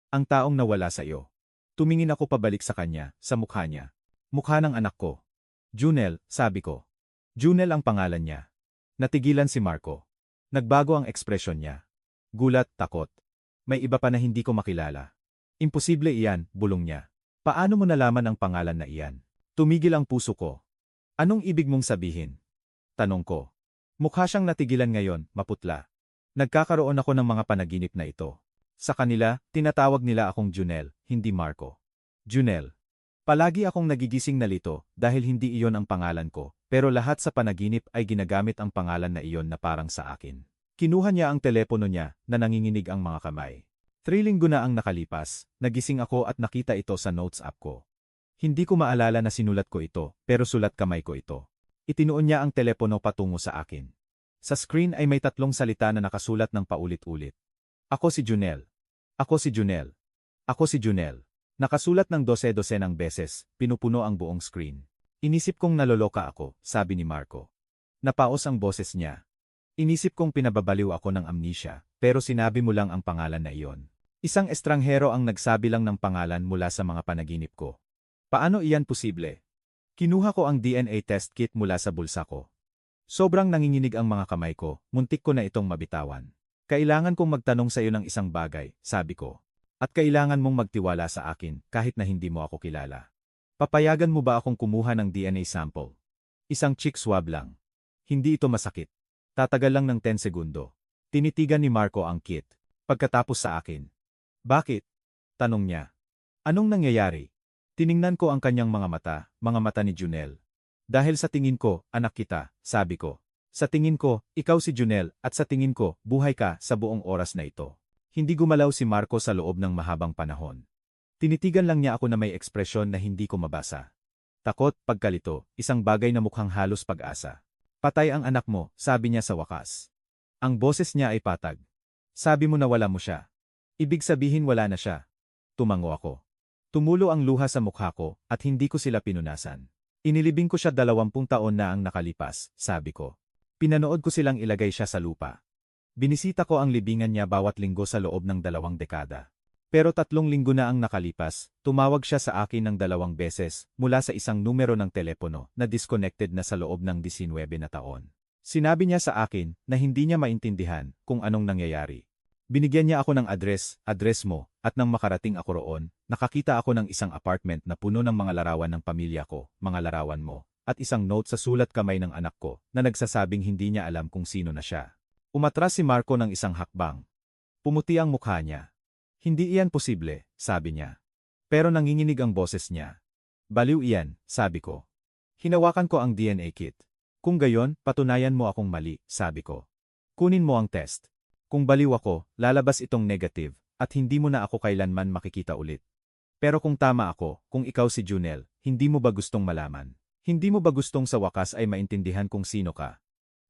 Speaker 1: Ang taong nawala sa iyo. Tumingin ako pabalik sa kanya, sa mukha niya. Mukha ng anak ko. Junel, sabi ko. Junel ang pangalan niya. Natigilan si Marco. Nagbago ang ekspresyon niya. Gulat, takot. May iba pa na hindi ko makilala. Imposible iyan, bulong niya. Paano mo nalaman ang pangalan na iyan? Tumigil ang puso ko. Anong ibig mong sabihin? Tanong ko. Mukha siyang natigilan ngayon, maputla. Nagkakaroon ako ng mga panaginip na ito. Sa kanila, tinatawag nila akong Junel, hindi Marco. Junel. Palagi akong nagigising na lito dahil hindi iyon ang pangalan ko, pero lahat sa panaginip ay ginagamit ang pangalan na iyon na parang sa akin. Kinuha niya ang telepono niya na nanginginig ang mga kamay. 3 linggo na ang nakalipas, nagising ako at nakita ito sa notes app ko. Hindi ko maalala na sinulat ko ito, pero sulat kamay ko ito. Itinuon niya ang telepono patungo sa akin. Sa screen ay may 3 salita na nakasulat ng paulit-ulit. Ako si Junel. Ako si Junel. Ako si Junel. Nakasulat ng 12 ng beses, pinupuno ang buong screen. Inisip kong naloloka ako, sabi ni Marco. Napaos ang boses niya. Inisip kong pinababaliw ako ng amnesia, pero sinabi mo lang ang pangalan na iyon. Isang estranghero ang nagsabi lang ng pangalan mula sa mga panaginip ko. Paano iyan posible? Kinuha ko ang DNA test kit mula sa bulsa ko. Sobrang nanginginig ang mga kamay ko, muntik ko na itong mabitawan. Kailangan kong magtanong sa iyo ng isang bagay, sabi ko. At kailangan mong magtiwala sa akin kahit na hindi mo ako kilala. Papayagan mo ba akong kumuha ng DNA sample? Isang cheek swab lang. Hindi ito masakit. Tatagal lang ng 10 segundo. Tinitigan ni Marco ang kit. Pagkatapos sa akin. Bakit? Tanong niya. Anong nangyayari? Tiningnan ko ang kanyang mga mata ni Junel. Dahil sa tingin ko, anak kita, sabi ko. Sa tingin ko, ikaw si Junel at sa tingin ko, buhay ka sa buong oras na ito. Hindi gumalaw si Marco sa loob ng mahabang panahon. Tinitigan lang niya ako na may ekspresyon na hindi ko mabasa. Takot, pagkalito, isang bagay na mukhang halos pag-asa. Patay ang anak mo, sabi niya sa wakas. Ang boses niya ay patag. Sabi mo na wala mo siya. Ibig sabihin wala na siya. Tumango ako. Tumulo ang luha sa mukha ko at hindi ko sila pinunasan. Inilibing ko siya 20 taon na ang nakalipas, sabi ko. Pinanood ko silang ilagay siya sa lupa. Binisita ko ang libingan niya bawat linggo sa loob ng 2 dekada. Pero 3 linggo na ang nakalipas, tumawag siya sa akin ng 2 beses mula sa isang numero ng telepono na disconnected na sa loob ng 19 na taon. Sinabi niya sa akin na hindi niya maintindihan kung anong nangyayari. Binigyan niya ako ng address mo, at nang makarating ako roon, nakakita ako ng isang apartment na puno ng mga larawan ng pamilya ko, mga larawan mo, at isang note sa sulat kamay ng anak ko na nagsasabing hindi niya alam kung sino na siya. Umatras si Marco ng isang hakbang. Pumuti ang mukha niya. Hindi iyan posible, sabi niya. Pero nanginginig ang boses niya. Baliw iyan, sabi ko. Hinawakan ko ang DNA kit. Kung gayon, patunayan mo akong mali, sabi ko. Kunin mo ang test. Kung baliw ako, lalabas itong negative, at hindi mo na ako kailanman makikita ulit. Pero kung tama ako, kung ikaw si Junel, hindi mo ba gustong malaman? Hindi mo ba gustong sa wakas ay maintindihan kung sino ka?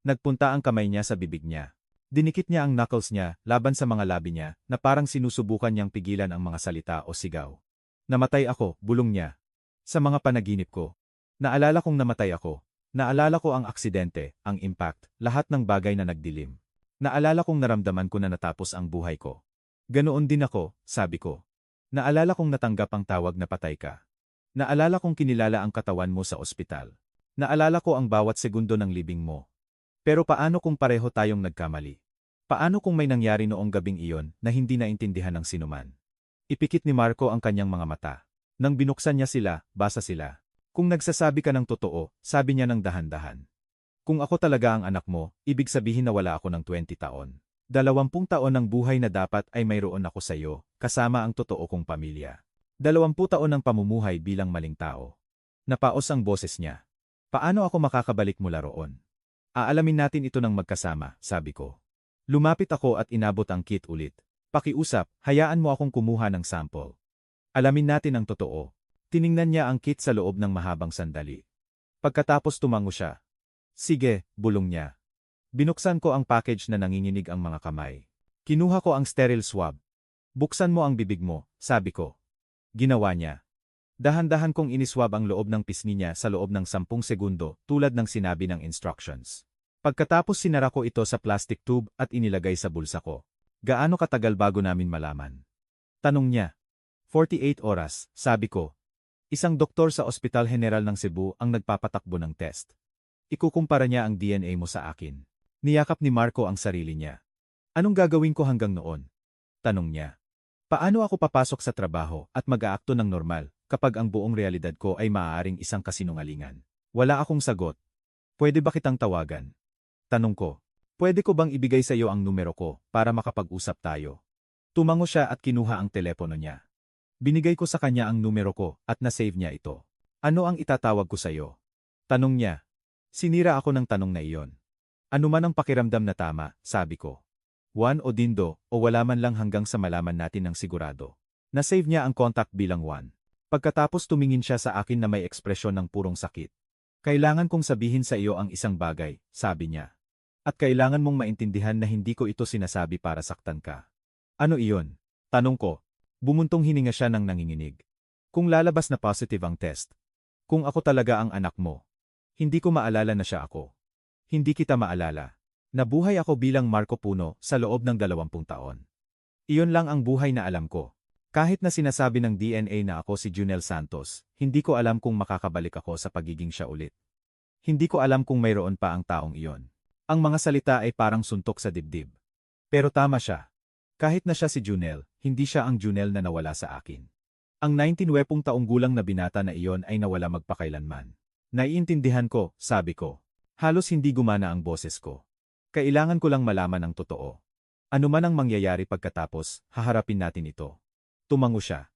Speaker 1: Nagpunta ang kamay niya sa bibig niya. Dinikit niya ang knuckles niya laban sa mga labi niya na parang sinusubukan niyang pigilan ang mga salita o sigaw. Namatay ako, bulong niya. Sa mga panaginip ko. Naalala kong namatay ako. Naalala ko ang aksidente, ang impact, lahat ng bagay na nagdilim. Naalala kong naramdaman ko na natapos ang buhay ko. Ganoon din ako, sabi ko. Naalala kong natanggap ang tawag na patay ka. Naalala kong kinilala ang katawan mo sa ospital. Naalala ko ang bawat segundo ng libing mo. Pero paano kung pareho tayong nagkamali? Paano kung may nangyari noong gabing iyon na hindi naintindihan ng sinuman? Ipikit ni Marco ang kanyang mga mata. Nang binuksan niya sila, basa sila. Kung nagsasabi ka ng totoo, sabi niya ng dahan-dahan. Kung ako talaga ang anak mo, ibig sabihin na wala ako ng 20 taon. 20 taon ng buhay na dapat ay mayroon ako sa iyo, kasama ang totoo kong pamilya. 20 taon ng pamumuhay bilang maling tao. Napaos ang boses niya. Paano ako makakabalik mula roon? Aalamin natin ito ng magkasama, sabi ko. Lumapit ako at inabot ang kit ulit. Pakiusap, hayaan mo akong kumuha ng sample. Alamin natin ang totoo. Tiningnan niya ang kit sa loob ng mahabang sandali. Pagkatapos tumango siya. Sige, bulong niya. Binuksan ko ang package na nanginginig ang mga kamay. Kinuha ko ang sterile swab. Buksan mo ang bibig mo, sabi ko. Ginawa niya. Dahan-dahan kong iniswab ang loob ng pisngi niya sa loob ng 10 segundo tulad ng sinabi ng instructions. Pagkatapos sinara ko ito sa plastic tube at inilagay sa bulsa ko. Gaano katagal bago namin malaman? Tanong niya. 48 oras, sabi ko. Isang doktor sa Ospital General ng Cebu ang nagpapatakbo ng test. Ikukumpara niya ang DNA mo sa akin. Niyakap ni Marco ang sarili niya. Anong gagawin ko hanggang noon? Tanong niya. Paano ako papasok sa trabaho at mag-aakto ng normal kapag ang buong realidad ko ay maaaring isang kasinungalingan? Wala akong sagot. Pwede ba kitang tawagan? Tanong ko. Pwede ko bang ibigay sa iyo ang numero ko para makapag-usap tayo? Tumango siya at kinuha ang telepono niya. Binigay ko sa kanya ang numero ko at na-save niya ito. Ano ang itatawag ko sa'yo? Tanong niya. Sinira ako ng tanong na iyon. Ano man ang pakiramdam na tama, sabi ko. Juan o Dindo o wala man lang hanggang sa malaman natin ng sigurado. Na-save niya ang contact bilang Juan. Pagkatapos tumingin siya sa akin na may ekspresyon ng purong sakit. Kailangan kong sabihin sa iyo ang isang bagay, sabi niya. At kailangan mong maintindihan na hindi ko ito sinasabi para saktan ka. Ano iyon? Tanong ko. Bumuntong hininga siya ng nanginginig. Kung lalabas na positive ang test. Kung ako talaga ang anak mo. Hindi ko maalala na siya ako. Hindi kita maalala. Nabuhay ako bilang Marco Puno sa loob ng 20 taon. Iyon lang ang buhay na alam ko. Kahit na sinasabi ng DNA na ako si Junel Santos, hindi ko alam kung makakabalik ako sa pagiging siya ulit. Hindi ko alam kung mayroon pa ang taong iyon. Ang mga salita ay parang suntok sa dibdib. Pero tama siya. Kahit na siya si Junel, hindi siya ang Junel na nawala sa akin. Ang 19 taong gulang na binata na iyon ay nawala magpakailanman. Naiintindihan ko, sabi ko. Halos hindi gumana ang boses ko. Kailangan ko lang malaman ang totoo. Ano man ang mangyayari pagkatapos, haharapin natin ito. Tumango siya.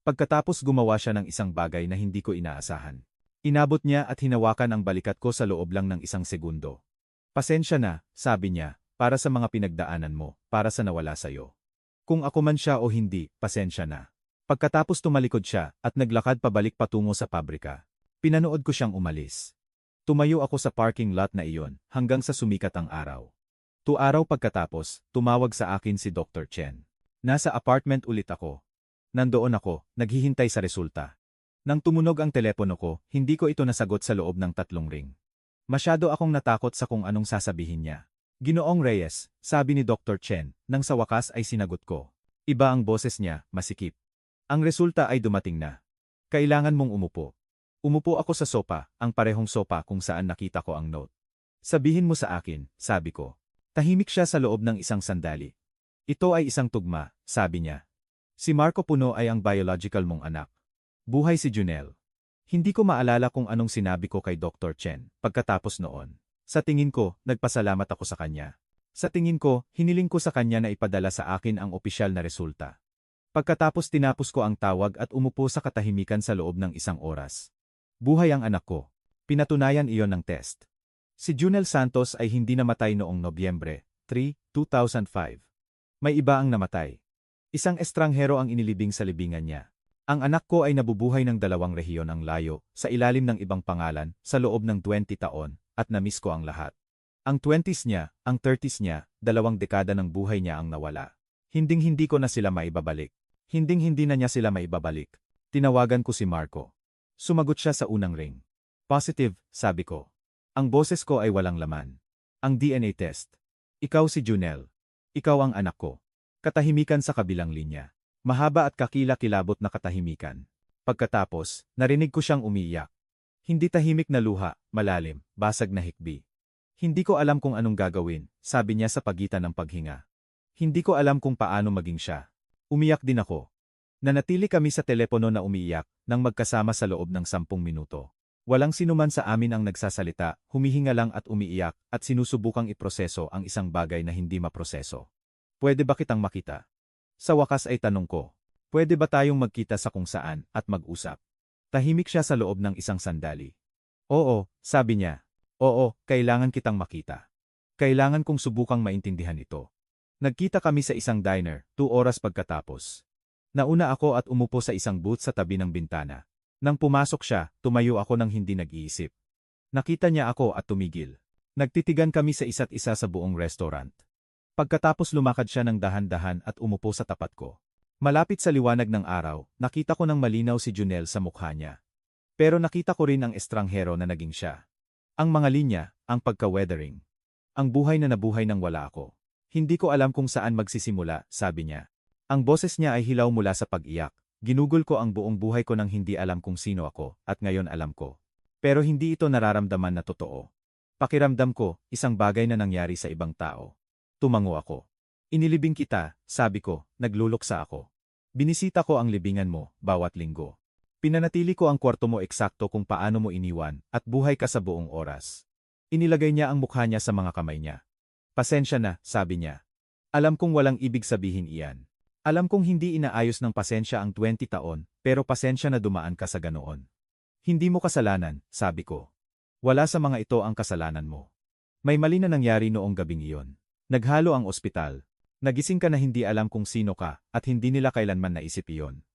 Speaker 1: Pagkatapos gumawa siya ng isang bagay na hindi ko inaasahan. Inabot niya at hinawakan ang balikat ko sa loob lang ng 1 segundo. Pasensya na, sabi niya, para sa mga pinagdaanan mo, para sa nawala sa'yo. Kung ako man siya o hindi, pasensya na. Pagkatapos tumalikod siya at naglakad pabalik patungo sa pabrika. Pinanood ko siyang umalis. Tumayo ako sa parking lot na iyon hanggang sa sumikat ang araw. 2 araw pagkatapos, tumawag sa akin si Dr. Chen. Nasa apartment ulit ako. Nandoon ako, naghihintay sa resulta. Nang tumunog ang telepono ko, hindi ko ito nasagot sa loob ng 3 ring. Masyado akong natakot sa kung anong sasabihin niya. Ginoong Reyes, sabi ni Dr. Chen, nang sa wakas ay sinagot ko. Iba ang boses niya, masikip. Ang resulta ay dumating na. Kailangan mong umupo. Umupo ako sa sopa, ang parehong sopa kung saan nakita ko ang note. Sabihin mo sa akin, sabi ko. Tahimik siya sa loob ng 1 sandali. Ito ay isang tugma, sabi niya. Si Marco Puno ay ang biological mong anak. Buhay si Junel. Hindi ko maalala kung anong sinabi ko kay Dr. Chen pagkatapos noon. Sa tingin ko, nagpasalamat ako sa kanya. Sa tingin ko, hiniling ko sa kanya na ipadala sa akin ang opisyal na resulta. Pagkatapos tinapos ko ang tawag at umupo sa katahimikan sa loob ng 1 oras. Buhay ang anak ko. Pinatunayan iyon ng test. Si Junel Santos ay hindi namatay noong Nobyembre 3, 2005. May iba ang namatay. Isang estranghero ang inilibing sa libingan niya. Ang anak ko ay nabubuhay ng 2 rehiyon ang layo, sa ilalim ng ibang pangalan, sa loob ng 20 taon, at namiss ko ang lahat. Ang 20s niya, ang 30s niya, 2 dekada ng buhay niya ang nawala. Hinding-hindi ko na sila maibabalik. Hinding-hindi na niya sila maibabalik. Tinawagan ko si Marco. Sumagot siya sa unang ring. Positive, sabi ko. Ang boses ko ay walang laman. Ang DNA test. Ikaw si Junel. Ikaw ang anak ko. Katahimikan sa kabilang linya. Mahaba at kakila-kilabot na katahimikan. Pagkatapos, narinig ko siyang umiiyak. Hindi tahimik na luha, malalim, basag na hikbi. Hindi ko alam kung anong gagawin, sabi niya sa pagitan ng paghinga. Hindi ko alam kung paano maging siya. Umiyak din ako. Nanatili kami sa telepono na umiiyak, nang magkasama sa loob ng 10 minuto. Walang sinuman sa amin ang nagsasalita, humihinga lang at umiiyak, at sinusubukang iproseso ang isang bagay na hindi maproseso. Pwede ba kitang makita? Sa wakas ay tanong ko. Pwede ba tayong magkita sa kung saan at mag-usap? Tahimik siya sa loob ng 1 sandali. Oo, sabi niya. Oo, kailangan kitang makita. Kailangan kong subukang maintindihan ito. Nagkita kami sa isang diner, 2 oras pagkatapos. Nauna ako at umupo sa isang booth sa tabi ng bintana. Nang pumasok siya, tumayo ako nang hindi nag-iisip. Nakita niya ako at tumigil. Nagtitigan kami sa isa't isa sa buong restaurant. Pagkatapos lumakad siya ng dahan-dahan at umupo sa tapat ko. Malapit sa liwanag ng araw, nakita ko ng malinaw si Junel sa mukha niya. Pero nakita ko rin ang estranghero na naging siya. Ang mga linya, ang pagka-weathering. Ang buhay na nabuhay nang wala ako. Hindi ko alam kung saan magsisimula, sabi niya. Ang boses niya ay hilaw mula sa pag-iyak. Ginugol ko ang buong buhay ko nang hindi alam kung sino ako, at ngayon alam ko. Pero hindi ito nararamdaman na totoo. Pakiramdam ko, isang bagay na nangyari sa ibang tao. Tumango ako. Inilibing kita, sabi ko, nagluluksa ako. Binisita ko ang libingan mo, bawat linggo. Pinanatili ko ang kwarto mo eksakto kung paano mo iniwan, at buhay ka sa buong oras. Inilagay niya ang mukha niya sa mga kamay niya. Pasensya na, sabi niya. Alam kong walang ibig sabihin iyan. Alam kong hindi inaayos ng pasensya ang 20 taon, pero pasensya na dumaan ka sa ganoon. Hindi mo kasalanan, sabi ko. Wala sa mga ito ang kasalanan mo. May mali na nangyari noong gabing iyon. Naghalo ang ospital. Nagising ka na hindi alam kung sino ka, at hindi nila kailanman naisip iyon.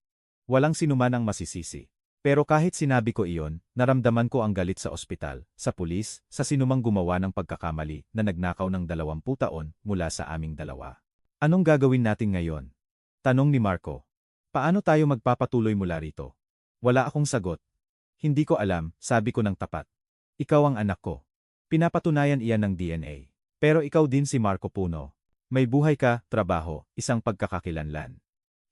Speaker 1: Walang sinuman ang masisisi. Pero kahit sinabi ko iyon, naramdaman ko ang galit sa ospital, sa pulis, sa sinumang gumawa ng pagkakamali na nagnakaw ng 20 taon mula sa aming dalawa. Anong gagawin natin ngayon? Tanong ni Marco. Paano tayo magpapatuloy mula rito? Wala akong sagot. Hindi ko alam, sabi ko ng tapat. Ikaw ang anak ko. Pinapatunayan iyan ng DNA. Pero ikaw din si Marco Puno. May buhay ka, trabaho, isang pagkakakilanlan.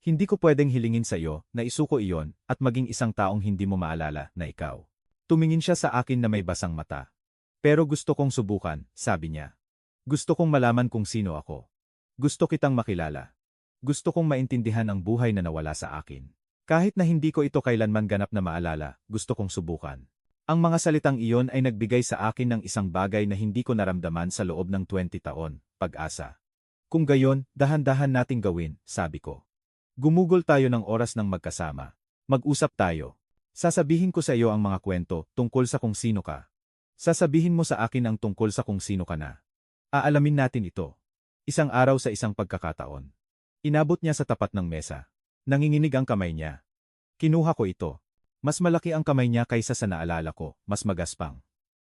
Speaker 1: Hindi ko pwedeng hilingin sa iyo na isuko iyon at maging isang taong hindi mo maalala na ikaw. Tumingin siya sa akin na may basang mata. Pero gusto kong subukan, sabi niya. Gusto kong malaman kung sino ako. Gusto kitang makilala. Gusto kong maintindihan ang buhay na nawala sa akin. Kahit na hindi ko ito kailanman ganap na maalala, gusto kong subukan. Ang mga salitang iyon ay nagbigay sa akin ng isang bagay na hindi ko naramdaman sa loob ng 20 taon, pag-asa. Kung gayon, dahan-dahan nating gawin, sabi ko. Gumugol tayo ng oras ng magkasama. Mag-usap tayo. Sasabihin ko sa iyo ang mga kwento tungkol sa kung sino ka. Sasabihin mo sa akin ang tungkol sa kung sino ka na. Aalamin natin ito. Isang araw sa isang pagkakataon. Inabot niya sa tapat ng mesa. Nanginginig ang kamay niya. Kinuha ko ito. Mas malaki ang kamay niya kaysa sa naalala ko, mas magaspang.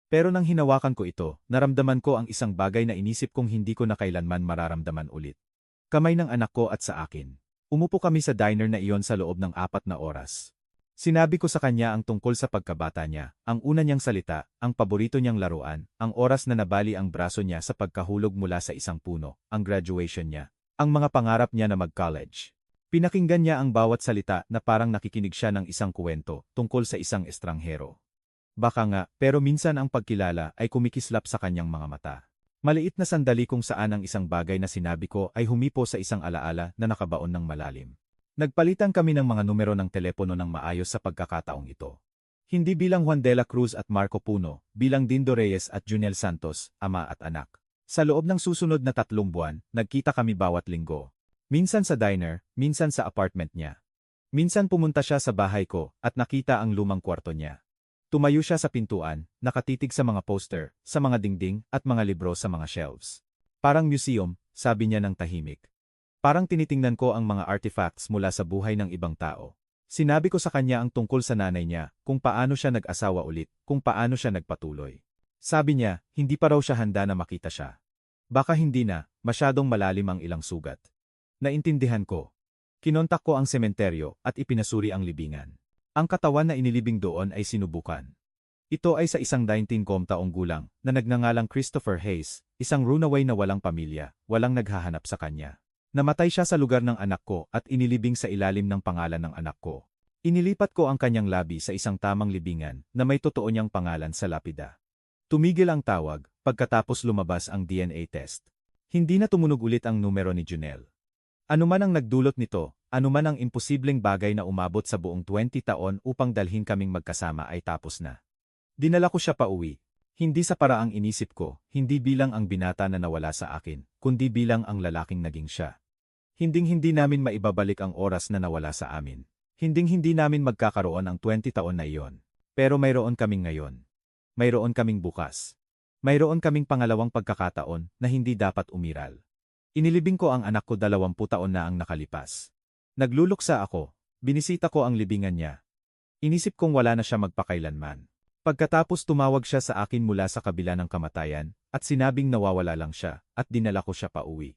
Speaker 1: Pero nang hinawakan ko ito, naramdaman ko ang isang bagay na inisip kong hindi ko na kailanman mararamdaman ulit. Kamay ng anak ko at sa akin. Umupo kami sa diner na iyon sa loob ng 4 na oras. Sinabi ko sa kanya ang tungkol sa pagkabata niya, ang una niyang salita, ang paborito niyang laruan, ang oras na nabali ang braso niya sa pagkahulog mula sa isang puno, ang graduation niya, ang mga pangarap niya na mag-college. Pinakinggan niya ang bawat salita na parang nakikinig siya ng isang kuwento tungkol sa isang estranghero. Baka nga, pero minsan ang pagkilala ay kumikislap sa kanyang mga mata. Maliit na sandali kung saan ang isang bagay na sinabi ko ay humipo sa isang alaala na nakabaon ng malalim. Nagpalitan kami ng mga numero ng telepono ng maayos sa pagkakataong ito. Hindi bilang Juan de la Cruz at Marco Puno, bilang Dindo Reyes at Juniel Santos, ama at anak. Sa loob ng susunod na 3 buwan, nagkita kami bawat linggo. Minsan sa diner, minsan sa apartment niya. Minsan pumunta siya sa bahay ko at nakita ang lumang kwarto niya. Tumayo siya sa pintuan, nakatitig sa mga poster, sa mga dingding at mga libro sa mga shelves. Parang museum, sabi niya ng tahimik. Parang tinitingnan ko ang mga artifacts mula sa buhay ng ibang tao. Sinabi ko sa kanya ang tungkol sa nanay niya, kung paano siya nag-asawa ulit, kung paano siya nagpatuloy. Sabi niya, hindi pa raw siya handa na makita siya. Baka hindi na, masyadong malalim ang ilang sugat. Naintindihan ko. Kinontak ko ang sementeryo at ipinasuri ang libingan. Ang katawan na inilibing doon ay sinubukan. Ito ay sa isang 19 taong gulang na nagngangalang Christopher Hayes, isang runaway na walang pamilya, walang naghahanap sa kanya. Namatay siya sa lugar ng anak ko at inilibing sa ilalim ng pangalan ng anak ko. Inilipat ko ang kanyang labi sa isang tamang libingan na may totoo niyang pangalan sa lapida. Tumigil ang tawag pagkatapos lumabas ang DNA test. Hindi na tumunog ulit ang numero ni Junel. Anuman ang nagdulot nito, anuman ang imposibleng bagay na umabot sa buong 20 taon upang dalhin kaming magkasama ay tapos na. Dinala ko siya pauwi. Hindi sa paraang inisip ko, hindi bilang ang binata na nawala sa akin, kundi bilang ang lalaking naging siya. Hinding-hindi namin maibabalik ang oras na nawala sa amin. Hinding-hindi namin magkakaroon ang 20 taon na iyon. Pero mayroon kaming ngayon. Mayroon kaming bukas. Mayroon kaming pangalawang pagkakataon na hindi dapat umiral. Inilibing ko ang anak ko 20 taon na ang nakalipas. Nagluluksa ako, binisita ko ang libingan niya. Inisip kong wala na siya magpakailanman. Pagkatapos tumawag siya sa akin mula sa kabila ng kamatayan, at sinabing nawawala lang siya, at dinala ko siya pauwi.